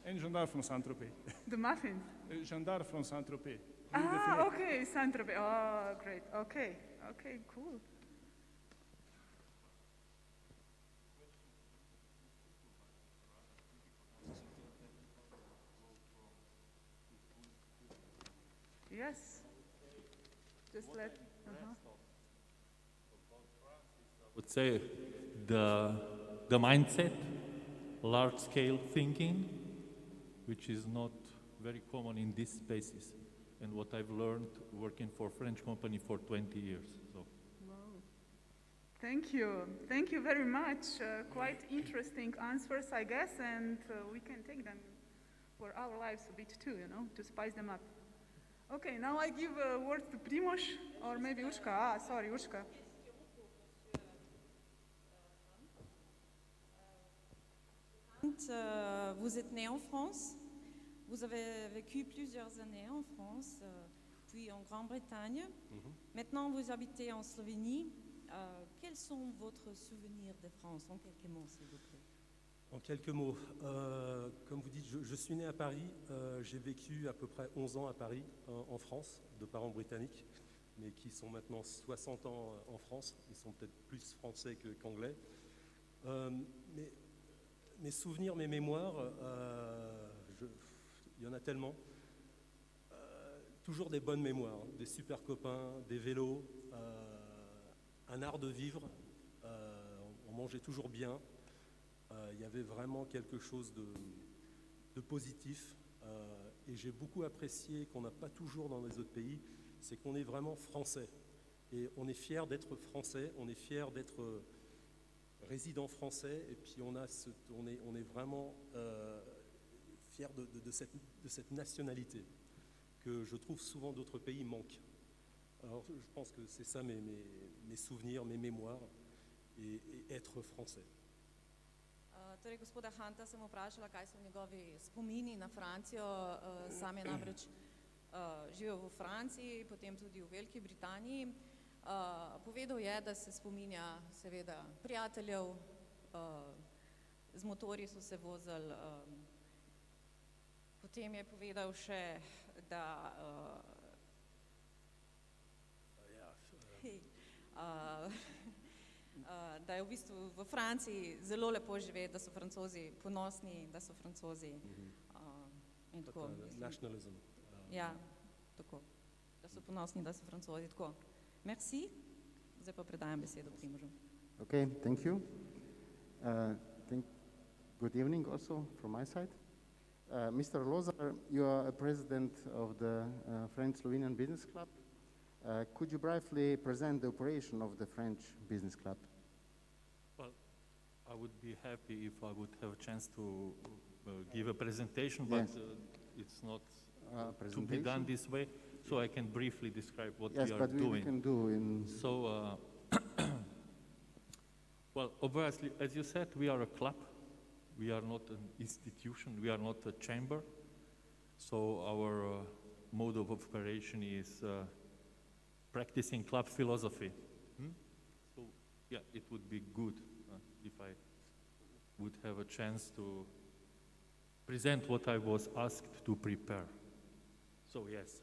And gendarme from Saint-Tropez. The muffins. Gendarme from Saint-Tropez. Okay, Saint-Tropez. Oh, great. Okay, cool. Yes. Just let. I would say the mindset, large-scale thinking, which is not very common in these spaces, and what I've learned working for a French company for 20 years. So. Wow. Thank you very much. Quite interesting answers, I guess, and we can take them for our lives a bit too, you know, to spice them up. Okay, now I give word to Primož, or maybe Urška. Sorry, Urška. Vous êtes né en France, vous avez vécu plusieurs années en France, puis en Grande-Bretagne. Maintenant, vous habitez en Slovénie. Quels sont vos souvenirs de France, en quelques mots, s'il vous plaît? En quelques mots, comme vous dites, je suis né à Paris. J'ai vécu à peu près 11 ans à Paris, en France, de parents britanniques, mais qui sont maintenant 60 ans en France. Ils sont peut-être plus français qu'anglais. Mais mes souvenirs, mes mémoires, il y en a tellement. Toujours des bonnes mémoires, hein, des super copains, des vélos, un art de vivre. On mangeait toujours bien. Il y avait vraiment quelque chose de positif. Et j'ai beaucoup apprécié qu'on n'a pas toujours dans les autres pays, c'est qu'on est vraiment français. Et on est fiers d'être français, on est fiers d'être résident français, et puis on est vraiment fiers de cette nationalité que je trouve souvent d'autres pays manquent. Alors je pense que c'est ça mes souvenirs, mes mémoires, et être français. Torej, gospoda Hanta sem vprašala, kaj so njegovi spomini na Francijo. Sam je namreč živel v Franciji, potem tudi v Veliki Britaniji. Povedal je, da se spominja seveda prijateljev, z motorji so se vozili. Potem je povedal še, da da je v bistvu v Franciji zelo lepo živeti, da so Francozi ponosni, da so Francozi in tako. Nationalism. Ja, tako. Da so ponosni, da so Francozi, tako. Merci. Zdaj pa predajam besedo Primožu. Okay, thank you. Good evening also from my side. Mr. Lozar, you are a president of the French-Slovenian Business Club. Could you briefly present the operation of the French Business Club? Well, I would be happy if I would have a chance to give a presentation, but Yes. It's not to be done this way, so I can briefly describe what Yes, we are but we doing. can do in... So, well, obviously, as you said, we are a club. We are not an institution. We are not a chamber. So our mode of operation is practicing club philosophy. So, yeah, it would be good if I would have a chance to present what I was asked to prepare. So, yes.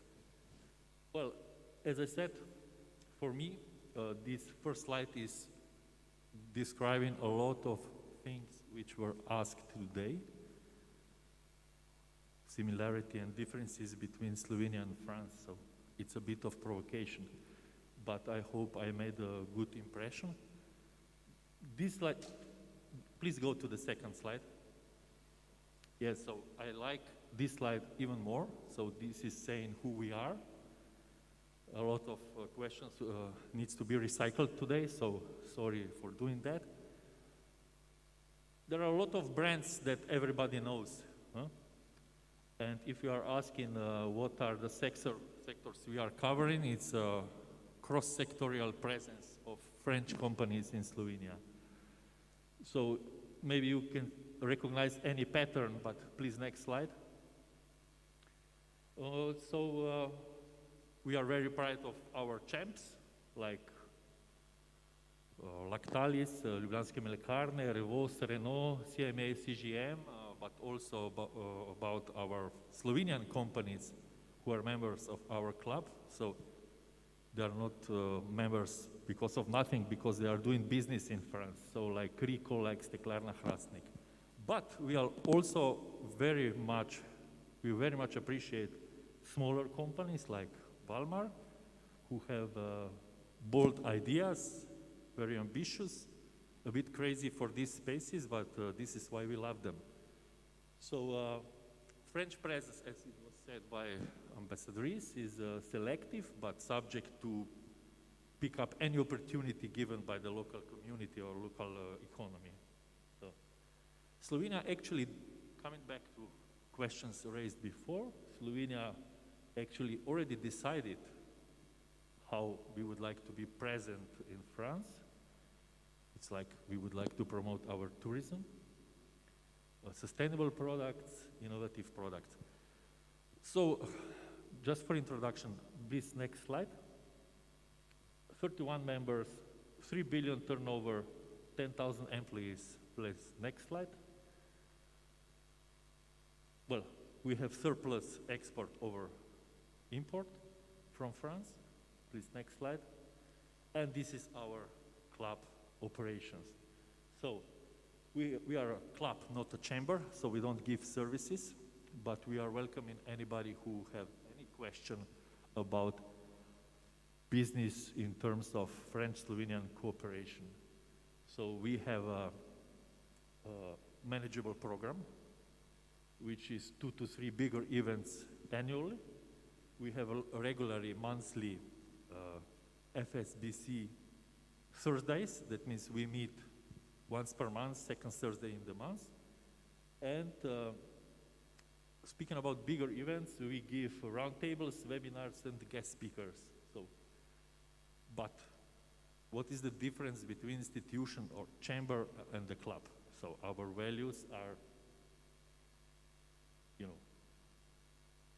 Well, as I said, for me, this first slide is describing a lot of things which were asked today. Similarity and differences between Slovenia and France, so it's a bit of provocation. But I hope I made a good impression. This slide, please go to the second slide. Yes, so I like this slide even more. So this is saying who we are. A lot of questions needs to be recycled today, so sorry for doing that. There are a lot of brands that everybody knows. And if you are asking what are the sectors we are covering, it's a cross-sectorial presence of French companies in Slovenia. So maybe you can recognize any pattern, but please, next slide. We are very proud of our champs, like Lactalis, Ljubljanske mlekarne, Revoz, Renault, CMA, CGM, but also about our Slovenian companies who are members of our club. So they are not members because of nothing, because they are doing business in France. So like Rico, like Steklarna Hrastnik. But we are also very much appreciate smaller companies like Valmar, who have bold ideas, very ambitious, a bit crazy for these spaces, but this is why we love them. So French presence, as it was said by ambassadors, is selective, but subject to pick up any opportunity given by the local community or local economy. So, Slovenia actually, coming back to questions raised before, Slovenia actually already decided how we would like to be present in France. It's like we would like to promote our tourism, sustainable products, innovative products. So, just for introduction, this next slide. 31 members, 3 billion turnover, 10,000 employees. Please, next slide. Well, we have surplus export over import from France. Please, next slide. And this is our club operations. So we are a club, not a chamber, so we don't give services, but we are welcoming anybody who have any question about business in terms of French-Slovenian cooperation. So we have a manageable program, which is 2 to 3 bigger events annually. We have a regularly monthly FSBC Thursdays. That means we meet once per month, second Thursday in the month. And speaking about bigger events, we give roundtables, webinars, and guest speakers. So, but what is the difference between institution or chamber and the club? So our values are, you know,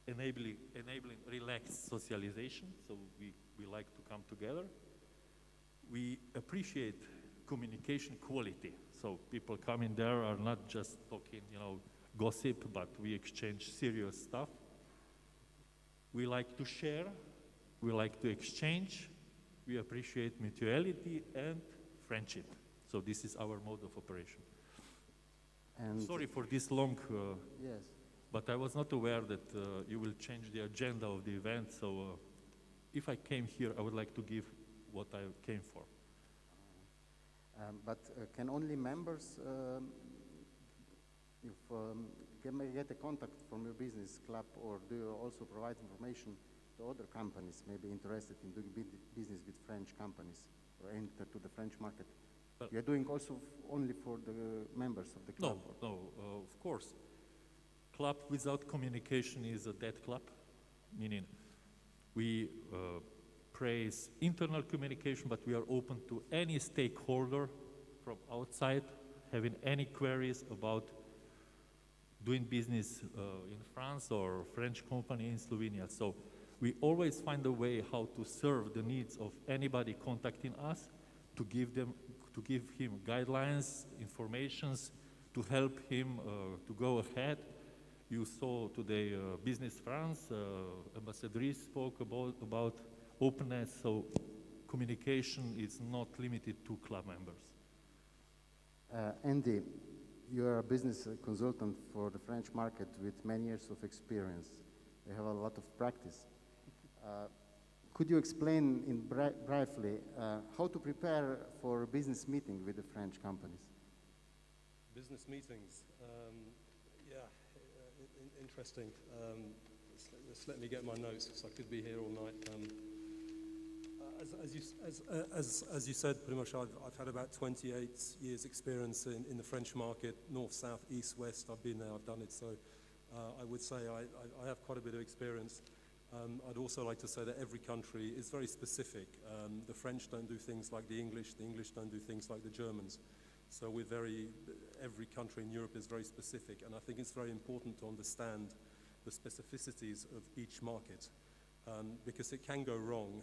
enabling relaxed socialization, so we like to come together. We appreciate communication quality, so people coming there are not just talking, you know, gossip, but we exchange serious stuff. We like to share, we like to exchange, we appreciate mutuality and friendship. So this is our mode of operation. And sorry for this long, yes. but I was not aware that you will change the agenda of the event, so if I came here, I would like to give what I came for. But can only members can they get a contact from your business club, or do you also provide information to other companies maybe interested in doing business with French companies or enter to the French market? You're doing also only for the members of the club? No, of course. Club without communication is a dead club, meaning we praise internal communication, but we are open to any stakeholder from outside having any queries about doing business in France or French company in Slovenia. So we always find a way how to serve the needs of anybody contacting us, to give him guidelines, informations, to help him to go ahead. You saw today Business France, Ambassadrice spoke about openness, so communication is not limited to club members. Andy, you're a business consultant for the French market with many years of experience. You have a lot of practice. Could you explain briefly how to prepare for a business meeting with the French companies? Business meetings, interesting. Just let me get my notes, because I could be here all night. As you said, pretty much I've had about 28 years experience in the French market, north, south, east, west. I've been there, I've done it, so I would say I have quite a bit of experience. I'd also like to say that every country is very specific. The French don't do things like the English don't do things like the Germans. So every country in Europe is very specific, and I think it's very important to understand the specificities of each market. Because it can go wrong,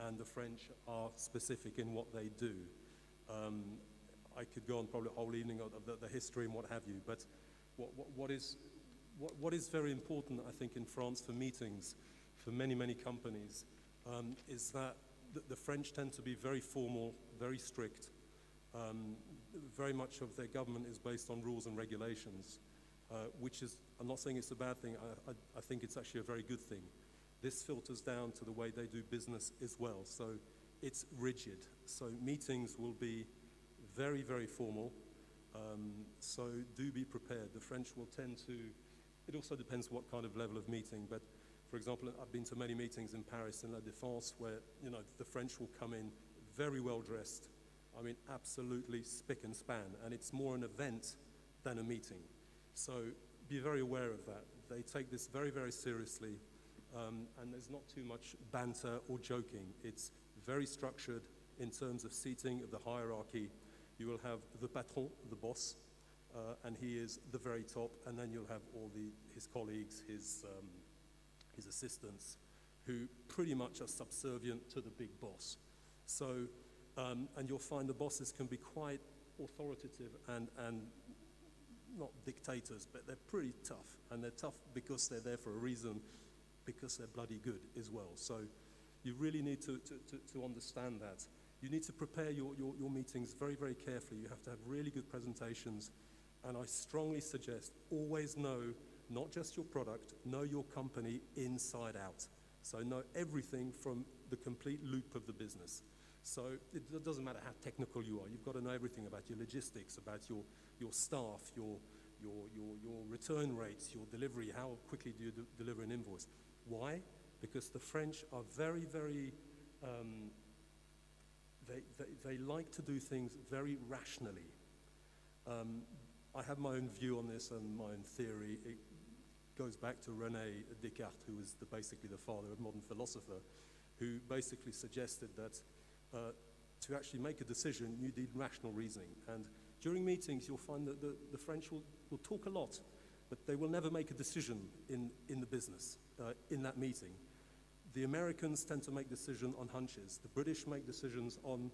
and the French are specific in what they do. I could go on probably a whole evening of the history and what have you, but what is very important, I think, in France for meetings, for many companies, is that the French tend to be very formal, very strict. Very much of their government is based on rules and regulations, which is, I'm not saying it's a bad thing, I think it's actually a very good thing. This filters down to the way they do business as well, so it's rigid. So meetings will be very formal, so do be prepared. The French will tend to, it also depends what kind of level of meeting, but for example, I've been to many meetings in Paris in La Défense where, you know, the French will come in very well dressed, I mean absolutely spick and span, and it's more an event than a meeting. So be very aware of that. They take this very seriously. And there's not too much banter or joking. It's very structured in terms of seating of the hierarchy. You will have the patron, the boss, and he is the very top, and then you'll have all his colleagues, his assistants, who pretty much are subservient to the big boss. So, and you'll find the bosses can be quite authoritative and not dictators, but they're pretty tough, and they're tough because they're there for a reason, because they're bloody good as well. So you really need to understand that. You need to prepare your meetings very carefully. You have to have really good presentations. And I strongly suggest always know not just your product, know your company inside out. So know everything from the complete loop of the business. So it doesn't matter how technical you are. You've got to know everything about your logistics, about your staff, your return rates, your delivery, how quickly do you deliver an invoice. Why? Because the French are very they like to do things very rationally. I have my own view on this and my own theory. It goes back to René Descartes, who was basically the father of modern philosopher, who basically suggested that to actually make a decision, you need rational reasoning. And During meetings, you'll find that the French will talk a lot, but they will never make a decision in the business, in that meeting. The Americans tend to make decisions on hunches. The British make decisions on,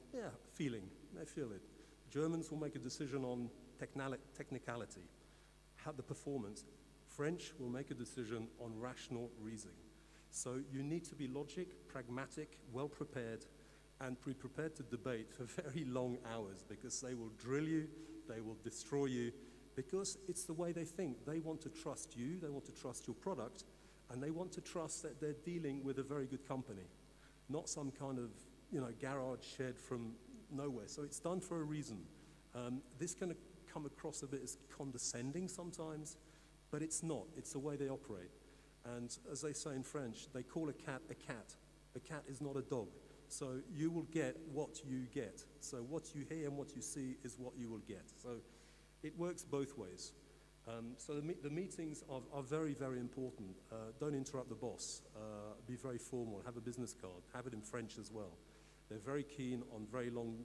feeling. They feel it. Germans will make a decision on technicality, how the performance. French will make a decision on rational reasoning. So you need to be logic, pragmatic, well prepared, and be prepared to debate for very long hours, because they will drill you, they will destroy you, because it's the way they think. They want to trust you, they want to trust your product, and they want to trust that they're dealing with a very good company, not some kind of garage shed from nowhere. So it's done for a reason. This can come across a bit as condescending sometimes, but it's not. It's the way they operate. And as they say in French, they call a cat a cat. A cat is not a dog. So you will get what you get. So what you hear and what you see is what you will get. So it works both ways. So the meetings are very, very important. Don't interrupt the boss. Be very formal. Have a business card. Have it in French as well. They're very keen on very long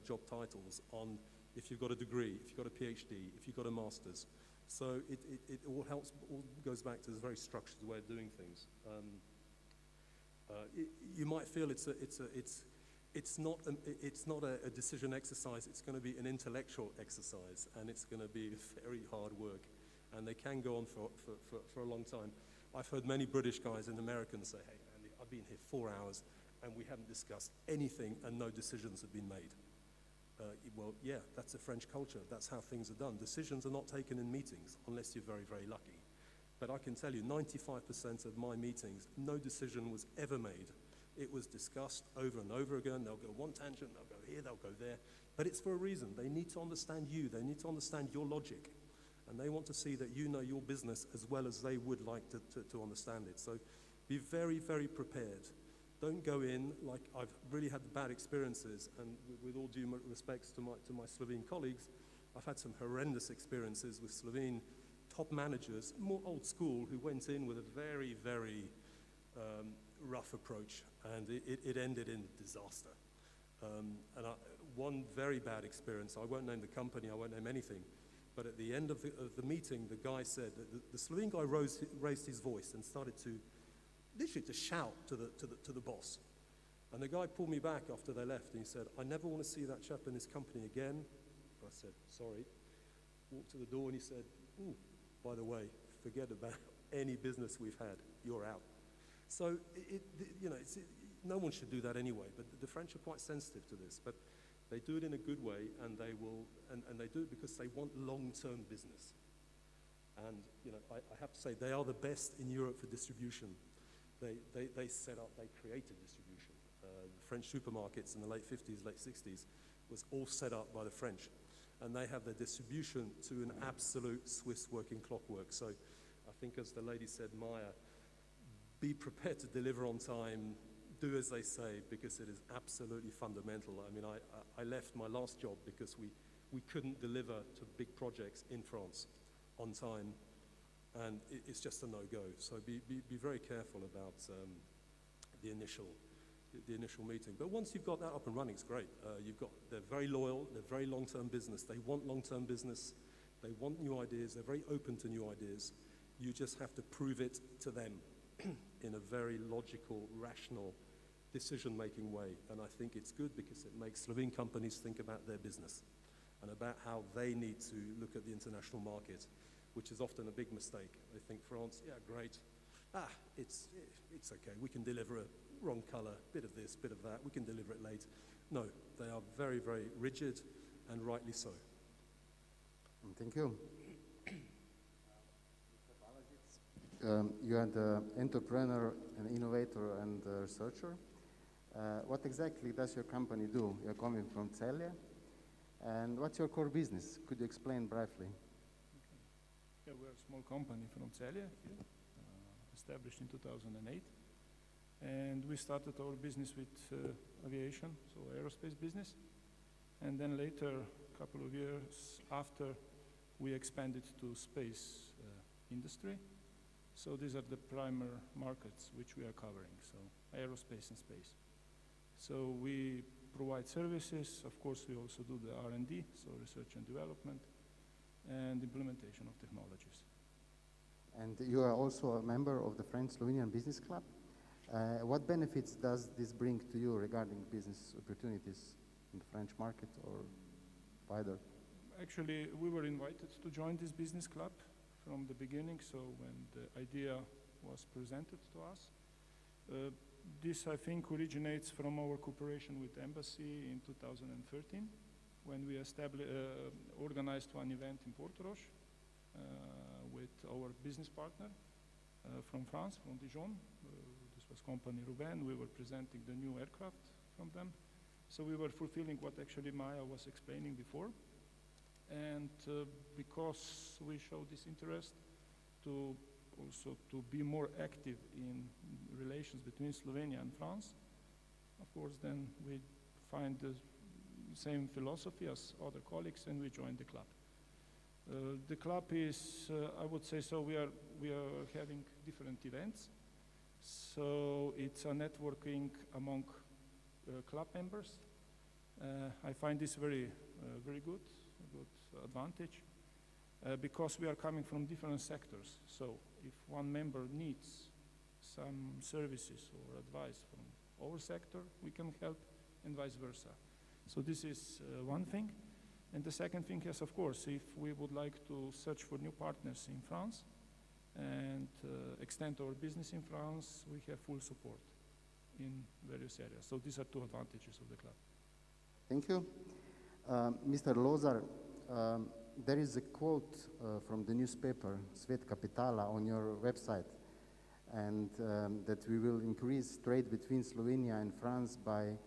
job titles, on if you've got a degree, if you've got a PhD, if you've got a master's. So it all helps, all goes back to this very structured way of doing things. You might feel it's not a decision exercise. It's going to be an intellectual exercise, and it's going to be very hard work, and they can go on for a long time. I've heard many British guys and Americans say, "Hey, Andy, I've been here 4 hours, and we haven't discussed anything, and no decisions have been made." Well, yeah, that's a French culture. That's how things are done. Decisions are not taken in meetings unless you're very, very lucky. But I can tell you, 95% of my meetings, no decision was ever made. It was discussed over and over again. They'll go one tangent, they'll go here, they'll go there. But it's for a reason. They need to understand you. They need to understand your logic. And they want to see that you know your business as well as they would like to understand it. So be very, very prepared. Don't go in like I've really had bad experiences, and with all due respects to my Slovene colleagues, I've had some horrendous experiences with Slovene top managers, more old school, who went in with a very, very rough approach, and it ended in disaster. One very bad experience, I won't name the company, I won't name anything, but at the end of the meeting, the guy said, the Slovene guy raised his voice and started to literally to shout to the boss. And the guy pulled me back after they left, and he said, "I never want to see that chap in this company again." I said, "Sorry." Walked to the door, and he said, "Ooh, by the way, forget about any business we've had. You're out." So no one should do that anyway. But the French are quite sensitive to this. But they do it in a good way, and they will, and they do it because they want long-term business. And I have to say, they are the best in Europe for distribution. They set up, they created distribution. The French supermarkets in the late 50s, late 60s was all set up by the French. And they have their distribution to an absolute Swiss working clockwork. So I think, as the lady said, Maya, be prepared to deliver on time, do as they say, because it is absolutely fundamental. I mean, I left my last job because we couldn't deliver to big projects in France on time, and it's just a no-go. So be very careful about the initial meeting. But once you've got that up and running, it's great. They're very loyal, they're very long-term business. They want long-term business. They want new ideas. They're very open to new ideas. You just have to prove it to them in a very logical, rational, decision-making way. And I think it's good because it makes Slovene companies think about their business and about how they need to look at the international market, which is often a big mistake. They think France, yeah, great. It's okay. We can deliver a wrong color, bit of this, bit of that. We can deliver it late. No, they are very, very rigid, and rightly so. Thank you. You are the entrepreneur, an innovator, and a researcher. What exactly does your company do? You're coming from Celja. And what's your core business? Could you explain briefly? Yeah, we're a small company from Celja, established in 2008. And we started our business with aviation, so aerospace business. And then later, a couple of years after, we expanded to space industry. So these are the primary markets which we are covering, so aerospace and space. So we provide services. Of course, we also do the R&D, so research and development, and implementation of technologies. And you are also a member of the French-Slovenian Business Club. What benefits does this bring to you regarding business opportunities in the French market or wider? Actually, we were invited to join this business club from the beginning, so when the idea was presented to us. This, I think, originates from our cooperation with the embassy in 2013, when we organized one event in Portorož with our business partner from France, from Dijon. This was company Ruben. We were presenting the new aircraft from them. So we were fulfilling what actually Maya was explaining before. And because we showed this interest to also to be more active in relations between Slovenia and France, of course, then we find the same philosophy as other colleagues, and we joined the club. The club is, I would say, so we are having different events. So it's a networking among club members. I find this very good, a good advantage, because we are coming from different sectors. So if one member needs some services or advice from our sector, we can help, and vice versa. So this is one thing. And the second thing is, of course, if we would like to search for new partners in France and extend our business in France, we have full support in various areas. So these are two advantages of the club. Thank you. Mr. Lozar, there is a quote from the newspaper Svet Kapitala on your website, and that we will increase trade between Slovenia and France by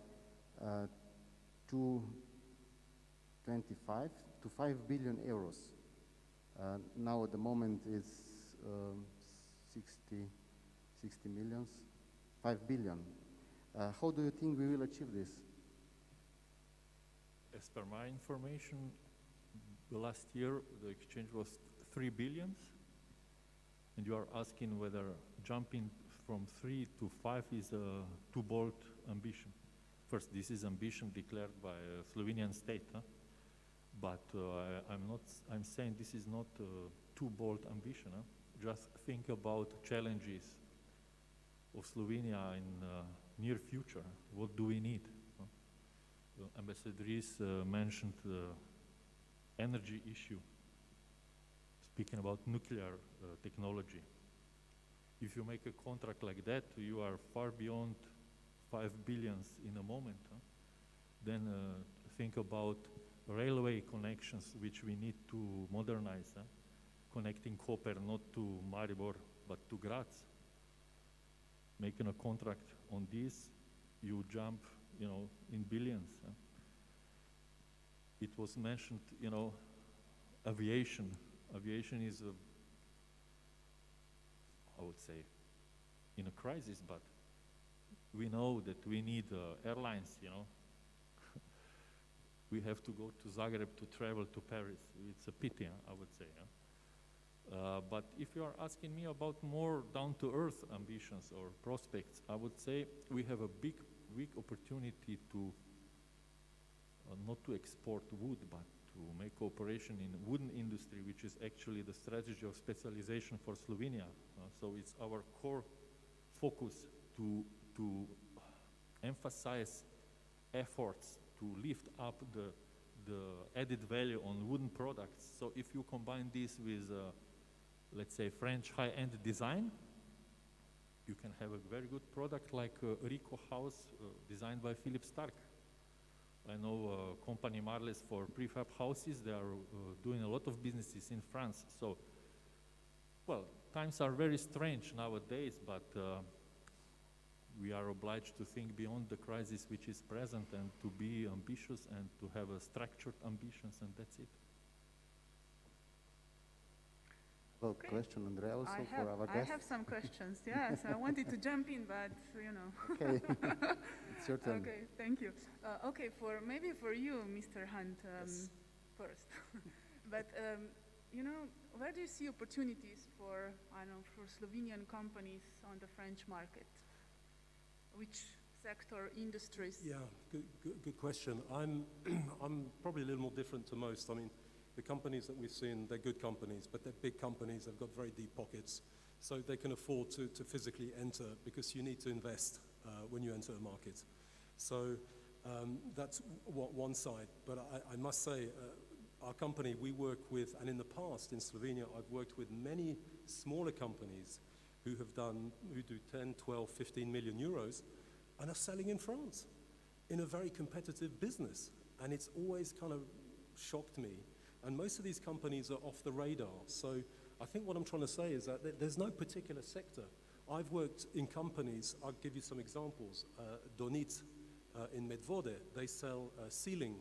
2.25 to 5 billion euros. Now at the moment it's 60 millions, 5 billion. How do you think we will achieve this? As per my information, the last year the exchange was 3 billions, and you are asking whether jumping from 3 to 5 is a too bold ambition. First, this is ambition declared by a Slovenian state, but I'm saying this is not a too bold ambition. Just think about challenges of Slovenia in near future. What do we need? Ambassadrice mentioned the energy issue, speaking about nuclear technology. If you make a contract like that, you are far beyond 5 billions in a moment. Then think about railway connections, which we need to modernize, connecting Koper not to Maribor, but to Graz. Making a contract on this, you jump, in billions. It was mentioned, aviation. Aviation is, I would say, in a crisis, but we know that we need airlines, We have to go to Zagreb to travel to Paris. It's a pity, I would say. But if you are asking me about more down-to-earth ambitions or prospects, I would say we have a big opportunity to not to export wood, but to make cooperation in wooden industry, which is actually the strategy of specialization for Slovenia. So it's our core focus to emphasize efforts to lift up the added value on wooden products. So if you combine this with, let's say, French high-end design, you can have a very good product like Rico House designed by Philip Stark. I know company Marles for prefab houses. They are doing a lot of businesses in France. So, well, times are very strange nowadays, but we are obliged to think beyond the crisis which is present and to be ambitious and to have a structured ambitions, and that's it. Well, question, Andrea, also for our guest. I have some questions, yes. I wanted to jump in, but, Okay, it's your turn. Okay, thank you. Okay, maybe for you, Mr. Hunt, Yes. first. But, where do you see opportunities for Slovenian companies on the French market? Which sector industries? Yeah, good question. I'm probably a little more different to most. I mean, the companies that we've seen, they're good companies, but they're big companies. They've got very deep pockets, so they can afford to physically enter, because you need to invest when you enter a market. So that's one side. But I must say, our company, we work with, and in the past in Slovenia, I've worked with many smaller companies who do 10, 12, 15 million euros and are selling in France in a very competitive business. And it's always kind of shocked me. And most of these companies are off the radar. So I think what I'm trying to say is that there's no particular sector. I've worked in companies, I'll give you some examples. Donit in Medvode, they sell ceiling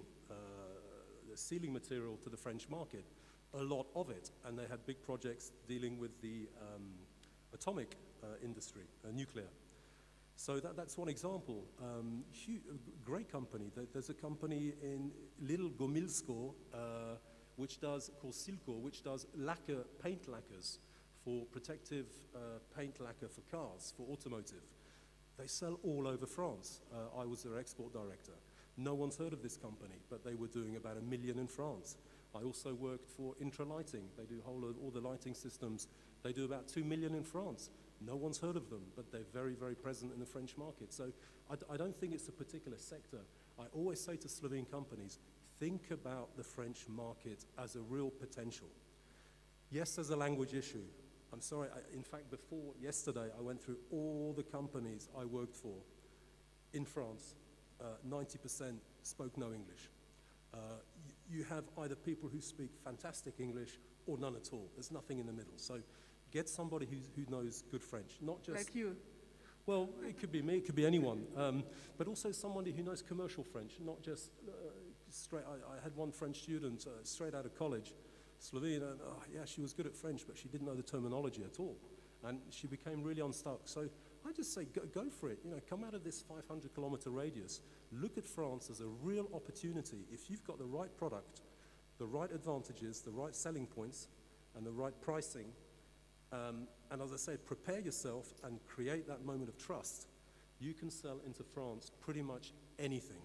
material to the French market, a lot of it. And they had big projects dealing with the atomic industry, nuclear. So that's one example. Great company. There's a company in Little Gomilsko, called Silko, which does paint lacquers for protective paint lacquer for cars, for automotive. They sell all over France. I was their export director. No one's heard of this company, but they were doing about 1 million in France. I also worked for Intra Lighting. They do all the lighting systems. They do about 2 million in France. No one's heard of them, but they're very, very present in the French market. So I don't think it's a particular sector. I always say to Slovene companies, think about the French market as a real potential. Yes, there's a language issue. I'm sorry, in fact, before yesterday, I went through all the companies I worked for in France. 90% spoke no English. You have either people who speak fantastic English or none at all. There's nothing in the middle. So get somebody who knows good French, not just... Like you. Well, it could be me, it could be anyone. But also somebody who knows commercial French, not just straight... I had one French student straight out of college, Slovene, and yeah, she was good at French, but she didn't know the terminology at all. And she became really unstuck. So I just say, go for it. You know, come out of this 500-kilometer radius. Look at France as a real opportunity. If you've got the right product, the right advantages, the right selling points, and the right pricing, and as I said, prepare yourself and create that moment of trust, you can sell into France pretty much anything.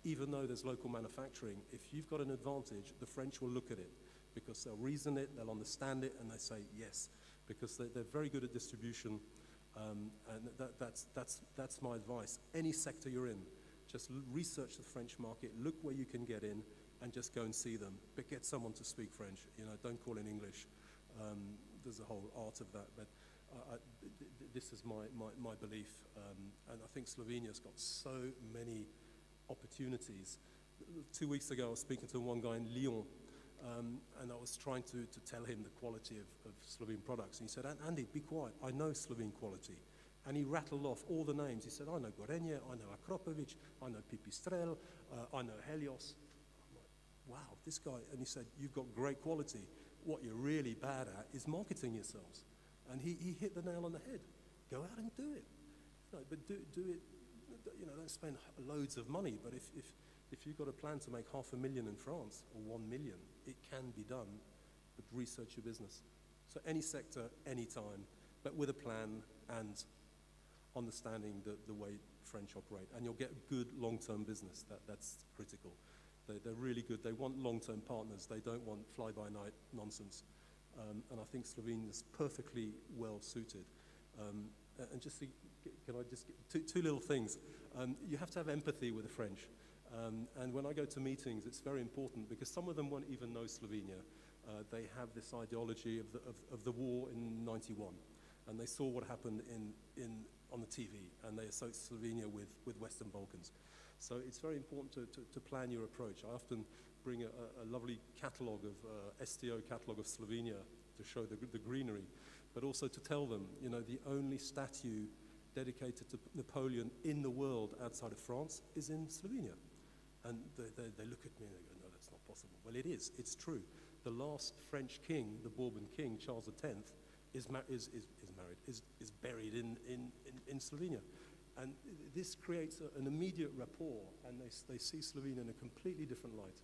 Even though there's local manufacturing, if you've got an advantage, the French will look at it because they'll reason it, they'll understand it, and they say yes, because they're very good at distribution. And that's my advice. Any sector you're in, just research the French market, look where you can get in, and just go and see them. But get someone to speak French. You know, don't call in English. There's a whole art of that. But this is my belief, and I think Slovenia's got so many opportunities. 2 weeks ago, I was speaking to one guy in Lyon. And I was trying to tell him the quality of Slovene products. And he said, Andy, be quiet, I know Slovene quality. And he rattled off all the names. He said, I know Gorenje, I know Akropovic, I know Pipistrel, I know Helios. I'm like, wow, this guy. And he said, you've got great quality. What you're really bad at is marketing yourselves. And he hit the nail on the head. Go out and do it. You know, but do it, you know, don't spend loads of money. But if you've got a plan to make 500,000 in France, or 1 million, it can be done, but research your business. So any sector, any time, but with a plan and understanding the way French operate. And you'll get good long-term business. That's critical. They're really good. They want long-term partners. They don't want fly-by-night nonsense. And I think Slovenia is perfectly well suited. And just can I just get two little things? You have to have empathy with the French. And when I go to meetings, it's very important because some of them won't even know Slovenia. They have this ideology of the war in '91, and they saw what happened on the TV, and they associate Slovenia with Western Balkans. So it's very important to plan your approach. I often bring a lovely catalogue of STO catalogue of Slovenia to show the greenery, but also to tell them, you know, the only statue dedicated to Napoleon in the world outside of France is in Slovenia. And they look at me and they go, no, that's not possible. Well, it is. It's true. The last French king, the Bourbon king, Charles X, is buried in Slovenia. And this creates an immediate rapport, and they see Slovenia in a completely different light.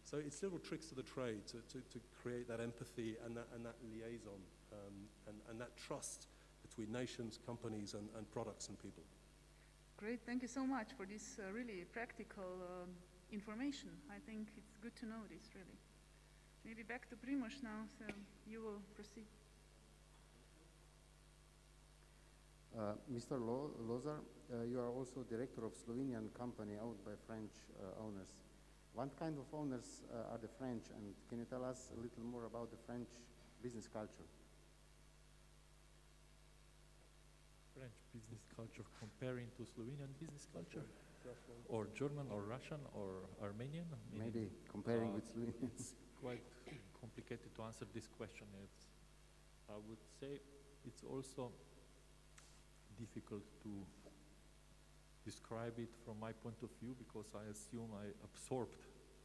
So it's little tricks of the trade to create that empathy and that liaison and that trust between nations, companies, and products and people. Great, thank you so much for this really practical information. I think it's good to know this, really. Maybe back to Primož now, so you will proceed. Mr. Lozar, you are also director of Slovenian company owned by French owners. What kind of owners are the French, and can you tell us a little more about the French business culture? French business culture comparing to Slovenian business culture? Or German or Russian or Armenian? Maybe comparing with Slovenian. It's quite complicated to answer this question. I would say it's also difficult to describe it from my point of view, because I assume I absorbed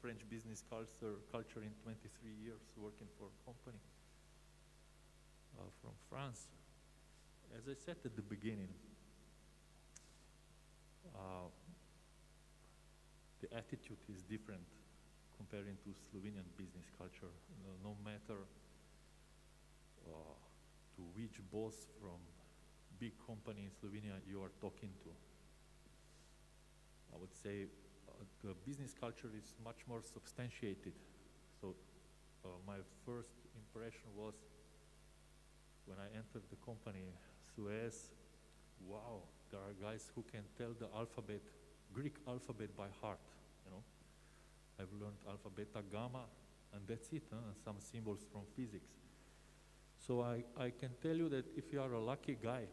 French business culture in 23 years working for a company from France. As I said at the beginning, the attitude is different comparing to Slovenian business culture. No matter to which boss from big company in Slovenia you are talking to, I would say the business culture is much more substantiated. So my first impression was when I entered the company, Suez, wow, there are guys who can tell the alphabet, Greek alphabet by heart, you know. I've learned alpha, beta, gamma, and that's it, some symbols from physics. So I can tell you that if you are a lucky guy,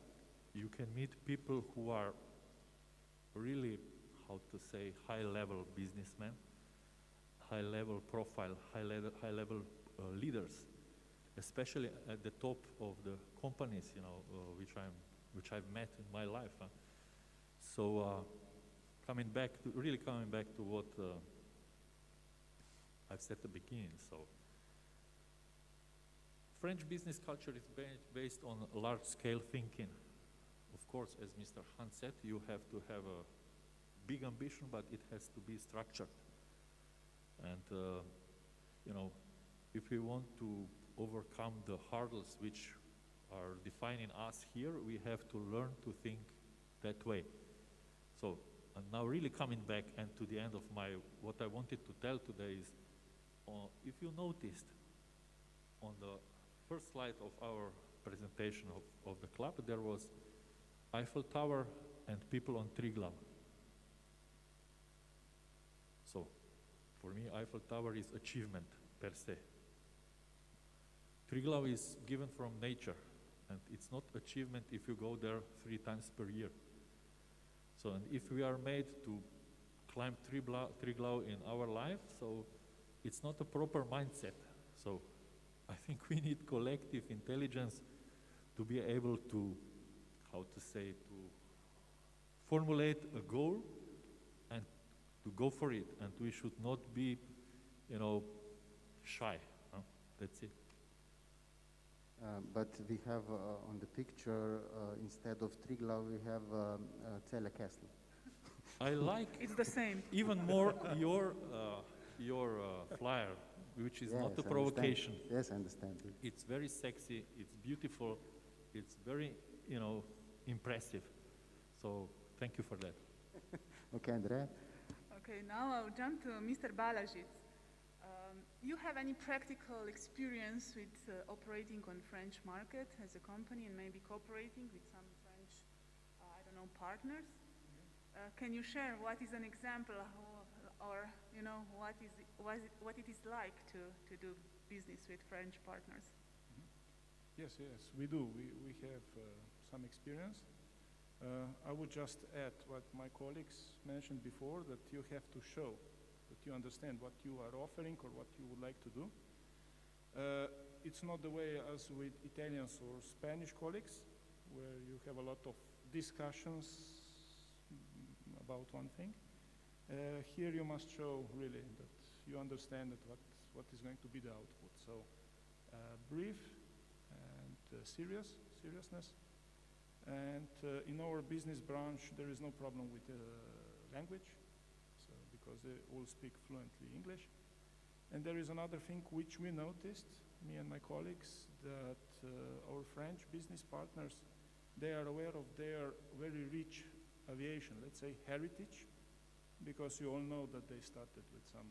you can meet people who are really, how to say, high-level businessmen, high-level profile, high-level leaders, especially at the top of the companies, you know, which I've met in my life. So coming back to what I've said at the beginning. So French business culture is based on large-scale thinking. Of course, as Mr. Han said, you have to have a big ambition, but it has to be structured. And you know, if we want to overcome the hurdles which are defining us here, we have to learn to think that way. So, and now really coming back and to the end of what I wanted to tell today is, if you noticed on the first slide of our presentation of the club, there was Eiffel Tower and people on Triglav. So, for me, Eiffel Tower is achievement per se. Triglav is given from nature, and it's not achievement if you go there 3 times per year. So, and if we are made to climb Triglav in our life, so it's not a proper mindset. So, I think we need collective intelligence to be able to, how to say, to formulate a goal and to go for it. And we should not be, you know, shy. That's it. But we have on the picture, instead of Triglav, we have Celja Castle. I like it's the same. Even more your flyer, which is not a provocation. Yes, I understand. It's very sexy, it's beautiful, it's very, you know, impressive. So thank you for that. Okay, Andrea. Okay, now I'll jump to Mr. Balažić. You have any practical experience with operating on French market as a company and maybe cooperating with some French, I don't know, partners? Can you share what is an example or, you know, what it is like to do business with French partners? Yes, we do. We have some experience. I would just add what my colleagues mentioned before, that you have to show that you understand what you are offering or what you would like to do. It's not the way as with Italians or Spanish colleagues, where you have a lot of discussions about one thing. Here you must show really that you understand that what is going to be the output. So brief and seriousness. And in our business branch, there is no problem with language, so because they all speak fluently English. And there is another thing which we noticed, me and my colleagues, that our French business partners they are aware of their very rich aviation, let's say heritage, because you all know that they started with some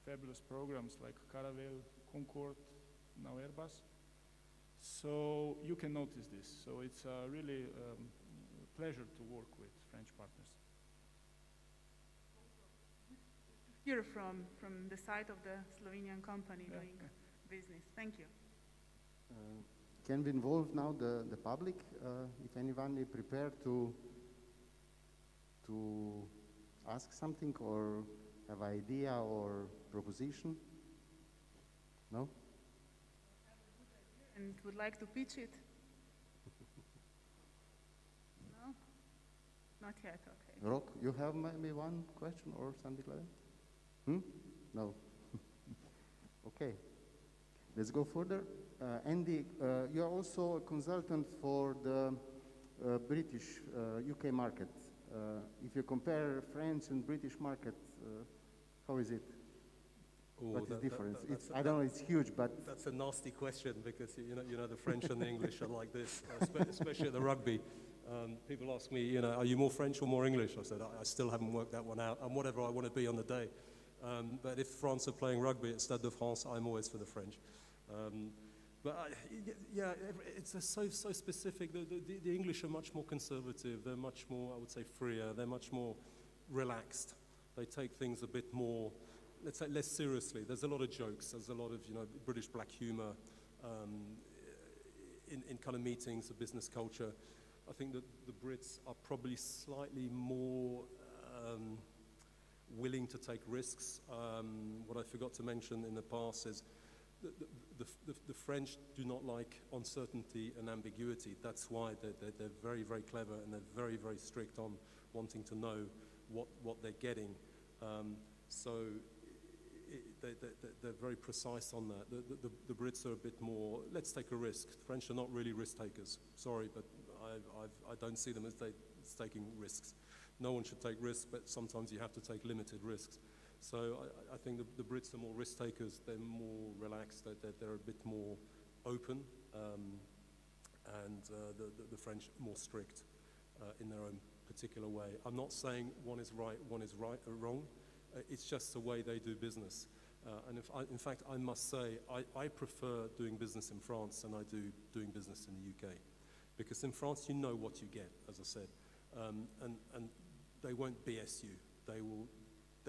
fabulous programs like Caravelle, Concorde, now Airbus. So you can notice this. So it's a really pleasure to work with French partners. Hear from the side of the Slovenian company doing business. Thank you. Can we involve now the public? If anyone is prepared to ask something or have idea or proposition? No? And would like to pitch it? No? Not yet, okay. Rock, you have maybe one question or something like that? No? Okay. Let's go further. Andy, you are also a consultant for the British UK market. If you compare French and British market, how is it? What is the difference? I don't know, it's huge, but... That's a nasty question because, you know the French and the English are like this, especially at the rugby. People ask me, are you more French or more English? I said, I still haven't worked that one out. I'm whatever I want to be on the day. But if France are playing rugby at Stade de France, I'm always for the French. It's so specific. The English are much more conservative. They're much more, I would say, freer. They're much more relaxed. They take things a bit more, let's say, less seriously. There's a lot of jokes. There's a lot of, British black humor in kind of meetings, the business culture. I think that the Brits are probably slightly more willing to take risks. What I forgot to mention in the past is the French do not like uncertainty and ambiguity. That's why they're very, very clever and they're very, very strict on wanting to know what they're getting. They're very precise on that. The Brits are a bit more, let's take a risk. The French are not really risk takers. Sorry, but I don't see them as taking risks. No one should take risks, but sometimes you have to take limited risks. So I think the Brits are more risk takers. They're more relaxed. They're a bit more open, and the French more strict in their own particular way. I'm not saying one is right or wrong. It's just the way they do business. And in fact, I must say, I prefer doing business in France than I do doing business in the UK. Because in France, you know what you get, as I said. And they won't BS you. They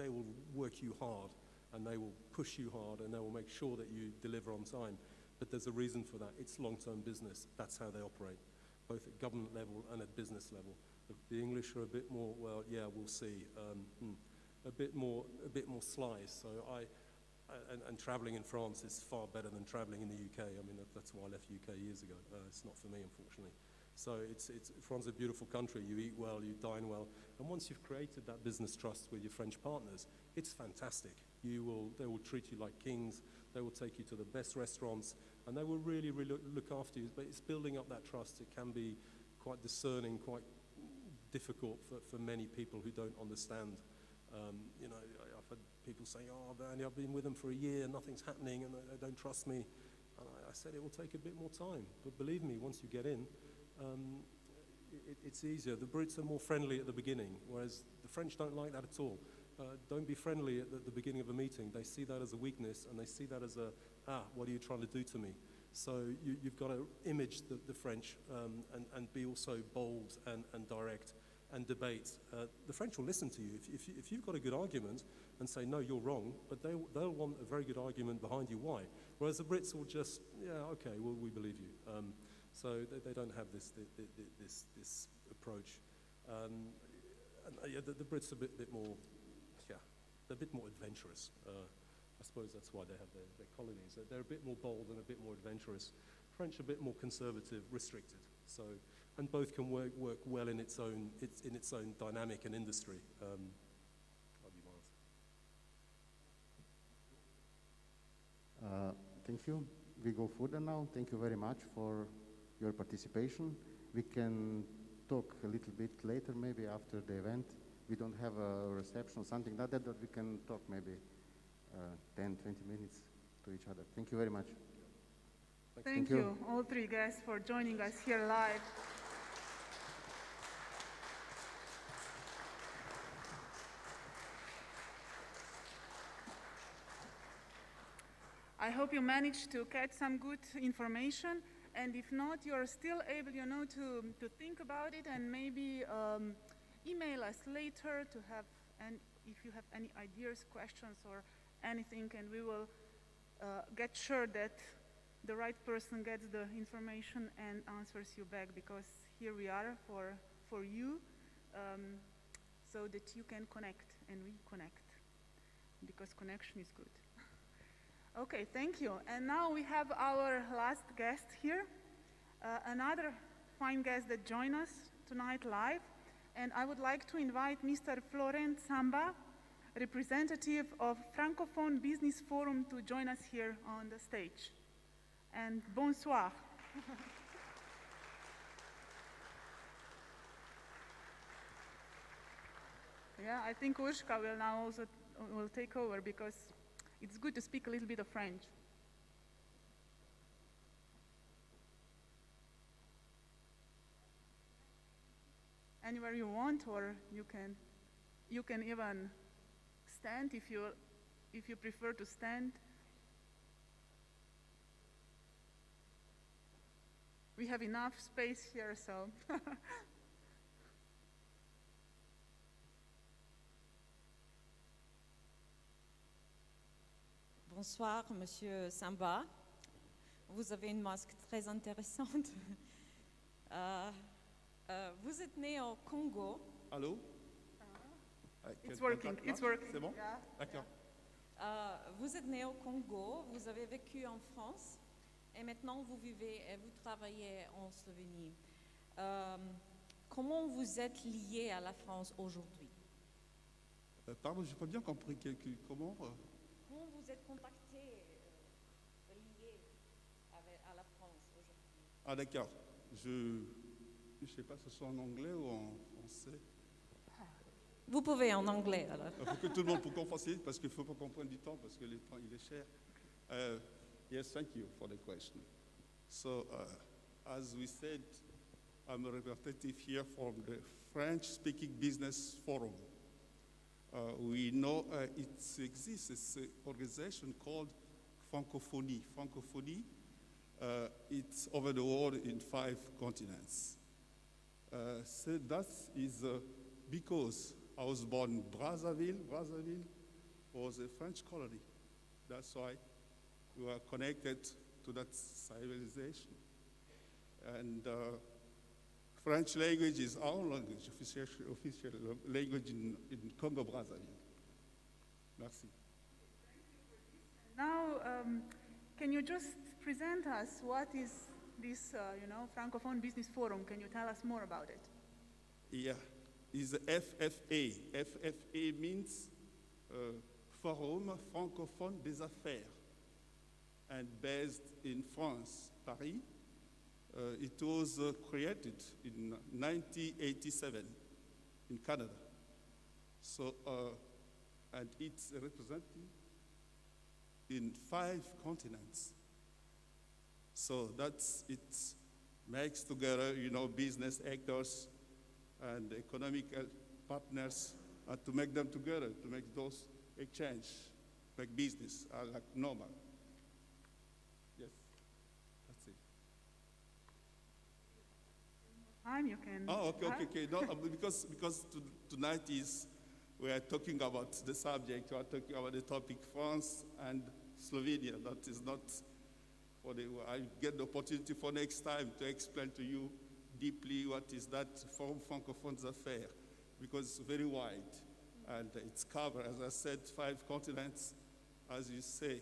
will work you hard, and they will push you hard, and they will make sure that you deliver on time. But there's a reason for that. It's long-term business. That's how they operate, both at government level and at business level. The English are a bit more, well, yeah, we'll see, a bit more sly. So and traveling in France is far better than traveling in the UK. I mean, that's why I left UK years ago. It's not for me, unfortunately. So France is a beautiful country. You eat well, you dine well, and once you've created that business trust with your French partners, it's fantastic. They will treat you like kings. They will take you to the best restaurants, and they will really, really look after you. But it's building up that trust. It can be quite discerning, quite difficult for many people who don't understand. I've had people saying, "Oh, Bernie, I've been with them for a year, nothing's happening, and they don't trust me." And I said it will take a bit more time, but believe me, once you get in, it's easier. The Brits are more friendly at the beginning, whereas the French don't like that at all. Don't be friendly at the beginning of a meeting. They see that as a weakness, and they see that as what are you trying to do to me? So you've got to image the French and be also bold and direct and debate. The French will listen to you. If you've got a good argument and say, no, you're wrong, but they'll want a very good argument behind you why. Whereas the Brits will just, yeah, okay, well, we believe you. So they don't have this approach. The Brits are a bit more, they're a bit more adventurous. I suppose that's why they have their colonies. They're a bit more bold and a bit more adventurous. French are a bit more conservative, restricted. So, and both can work well in its own dynamic and industry. Thank you. We go further now. Thank you very much for your participation. We can talk a little bit later, maybe after the event. We don't have a reception or something like that, but we can talk maybe 10, 20 minutes to each other. Thank you very much. Thank you, all three guests, for joining us here live. I hope you managed to catch some good information, and if not, you're still able, to think about it and maybe email us later to have, and if you have any ideas, questions, or anything, and we will get sure that the right person gets the information and answers you back, because here we are for you, so that you can connect and we connect, because connection is good. Okay, thank you. And now we have our last guest here, another fine guest that joined us tonight live, and I would like to invite Mr. Florent Samba, representative of Francophone Business Forum, to join us here on the stage. And bonsoir. Yeah, I think Urshka will now also take over, because it's good to speak a little bit of French. Anywhere you want, or you can even stand if you prefer to stand. We have enough space here, so. Bonsoir, Monsieur Samba. Vous avez une masque très intéressante. Vous êtes né au Congo. Allô? It's working, it's working. C'est bon? Yeah. D'accord. Vous êtes né au Congo, vous avez vécu en France, et maintenant vous vivez et vous travaillez en Slovénie. Comment vous êtes lié à la France aujourd'hui? Pardon, je n'ai pas bien compris comment. Comment vous êtes contacté, lié à la France aujourd'hui? Ah d'accord. Je ne sais pas si ce soit en anglais ou en français. Vous pouvez en anglais alors. Il faut que tout le monde puisse français, parce qu'il ne faut pas qu'on prenne du temps, parce que le temps il est cher. Yes, thank you for the question. So, as we said, I'm a representative here from the French-speaking business forum. We know it exists. It's an organization called Francophonie. Francophonie, it's over the world in 5 continents. So that is because I was born in Brazzaville. Brazzaville was a French colony. That's why we are connected to that civilization. And French language is our language, official language in Congo Brazzaville. Merci. Now, can you just present us what is this, Francophone Business Forum? Can you tell us more about it? Yeah, it's FFA. FFA means Forum Francophone des Affaires, and based in France, Paris. It was created in 1987 in Canada. So, and it's represented in 5 continents. So it makes together, business actors and economic partners, to make them together, to make those exchange, make business like normal. Yes, that's it. You can. Oh, okay. No, because tonight we are talking about the subject. We are talking about the topic France and Slovenia. That is not for I get the opportunity for next time to explain to you deeply what is that Forum Francophones Affaires, because it's very wide and it's covered, as I said, 5 continents. As you say,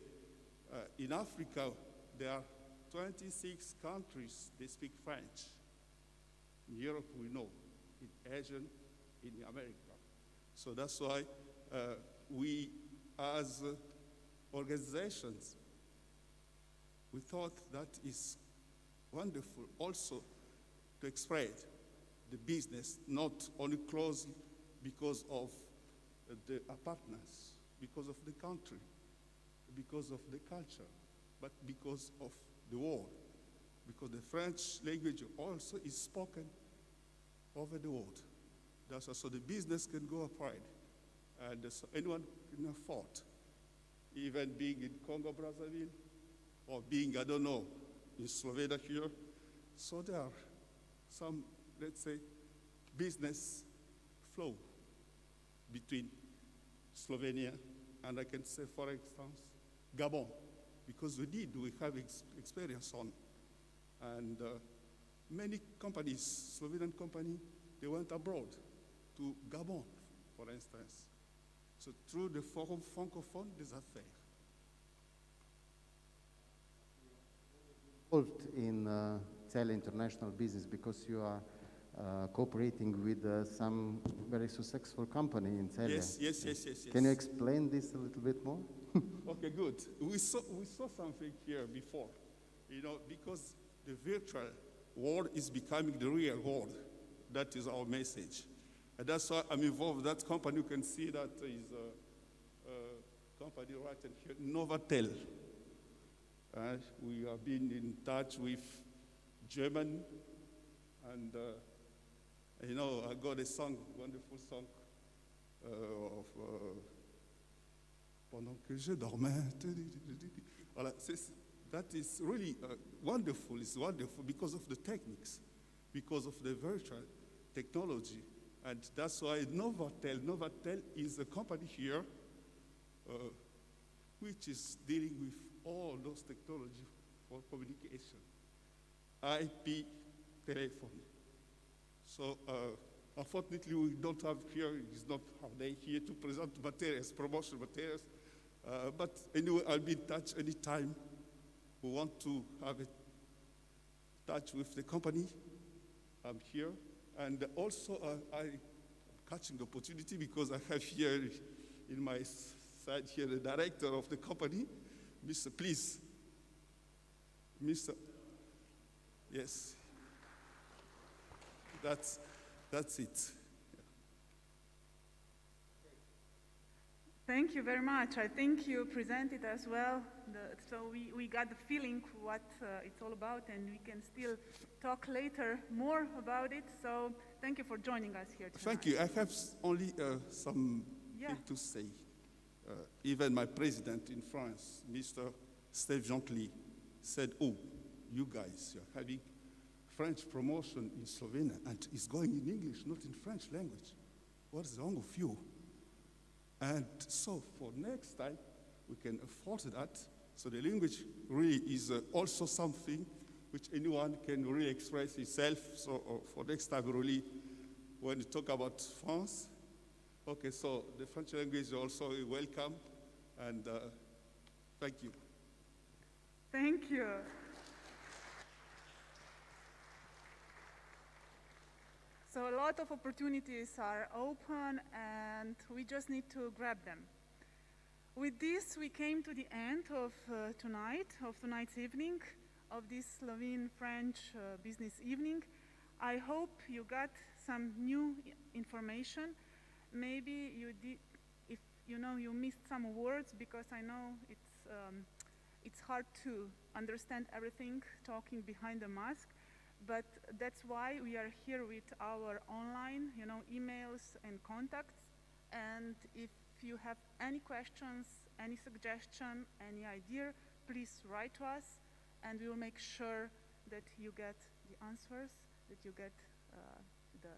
in Africa there are 26 countries that speak French. In Europe, we know. In Asia, in America. So that's why we, as organizations, we thought that is wonderful also to express the business, not only closed because of the partners, because of the country, because of the culture, but because of the world. Because the French language also is spoken over the world. That's so the business can go upright. And so anyone can afford, even being in Congo Brazzaville, or being, I don't know, in Slovenia here. So there are some, let's say, business flow between Slovenia and I can say, for instance, Gabon, because we have experience on. And many companies, Slovenian company, they went abroad to Gabon, for instance. So through the Forum Francophone des Affaires. Involved in CELJE international business because you are cooperating with some very successful company in CELJE. Yes. Can you explain this a little bit more? Okay, good. We saw something here before, because the virtual world is becoming the real world. That is our message. And that's why I'm involved. That company, you can see that is a company right in here, Novatel. We have been in touch with German, and I got a song, wonderful song of Pendant que je dormais. That is really wonderful. It's wonderful because of the techniques, because of the virtual technology. And that's why Novatel is a company here which is dealing with all those technology for communication, IP, telephone. So unfortunately, we don't have here, it's not our day here to present materials, promotion materials. But anyway, I'll be in touch anytime we want to have a touch with the company. I'm here. And also, I'm catching the opportunity because I have here in my side here the director of the company, Mr. Please. Mr. Yes. That's it. Thank you very much. I think you presented as well, so we got the feeling what it's all about, and we can still talk later more about it. So thank you for joining us here tonight. Thank you. I have only something to say. Even my president in France, Mr. Steve Gently, said, "Oh, you guys are having French promotion in Slovenia, and it's going in English, not in French language. What's wrong with you?" And so for next time, we can afford that. So the language really is also something which anyone can really express himself. So for next time, really, when you talk about France, okay, so the French language is also welcome. And thank you. Thank you. So a lot of opportunities are open, and we just need to grab them. With this, we came to the end of tonight's evening, of this Slovene-French business evening. I hope you got some new information. Maybe you did, if you missed some words, because I know it's hard to understand everything talking behind the mask. But that's why we are here with our online, emails and contacts. And if you have any questions, any suggestion, any idea, please write to us, and we will make sure that you get the answers, that you get the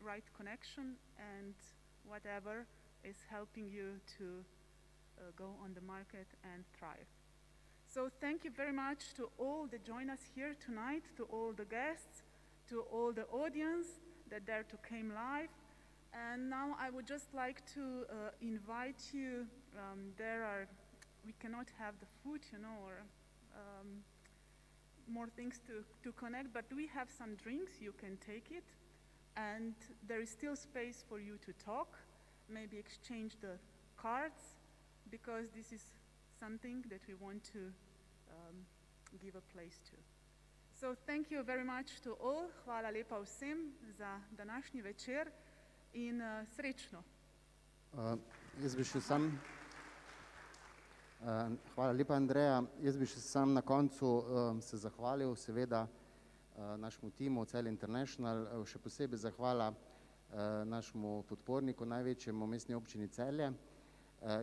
right connection, and whatever is helping you to go on the market and thrive. So thank you very much to all that join us here tonight, to all the guests, to all the audience that dare to came live. And now I would just like to invite you, we cannot have the food, or more things to connect, but we have some drinks, you can take it. And there is still space for you to talk, maybe exchange the cards, because this is something that we want to give a place to. So thank you very much to all. Hvala lepa vsem za današnji večer in srečno. Jaz bi še sam, hvala lepa, Andreja. Jaz bi še sam na koncu se zahvalil seveda našemu timu CELJE International, še posebej zahvala našemu podporniku, največjemu mestni občini Celje,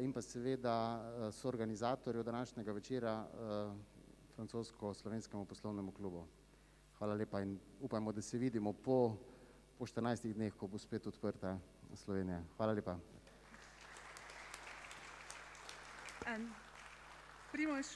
in pa seveda soorganizatorju današnjega večera, francosko-slovenskemu poslovnemu klubu. Hvala lepa in upajmo, da se vidimo po 14 dneh, ko bo spet odprta Slovenija. Hvala lepa. Primož,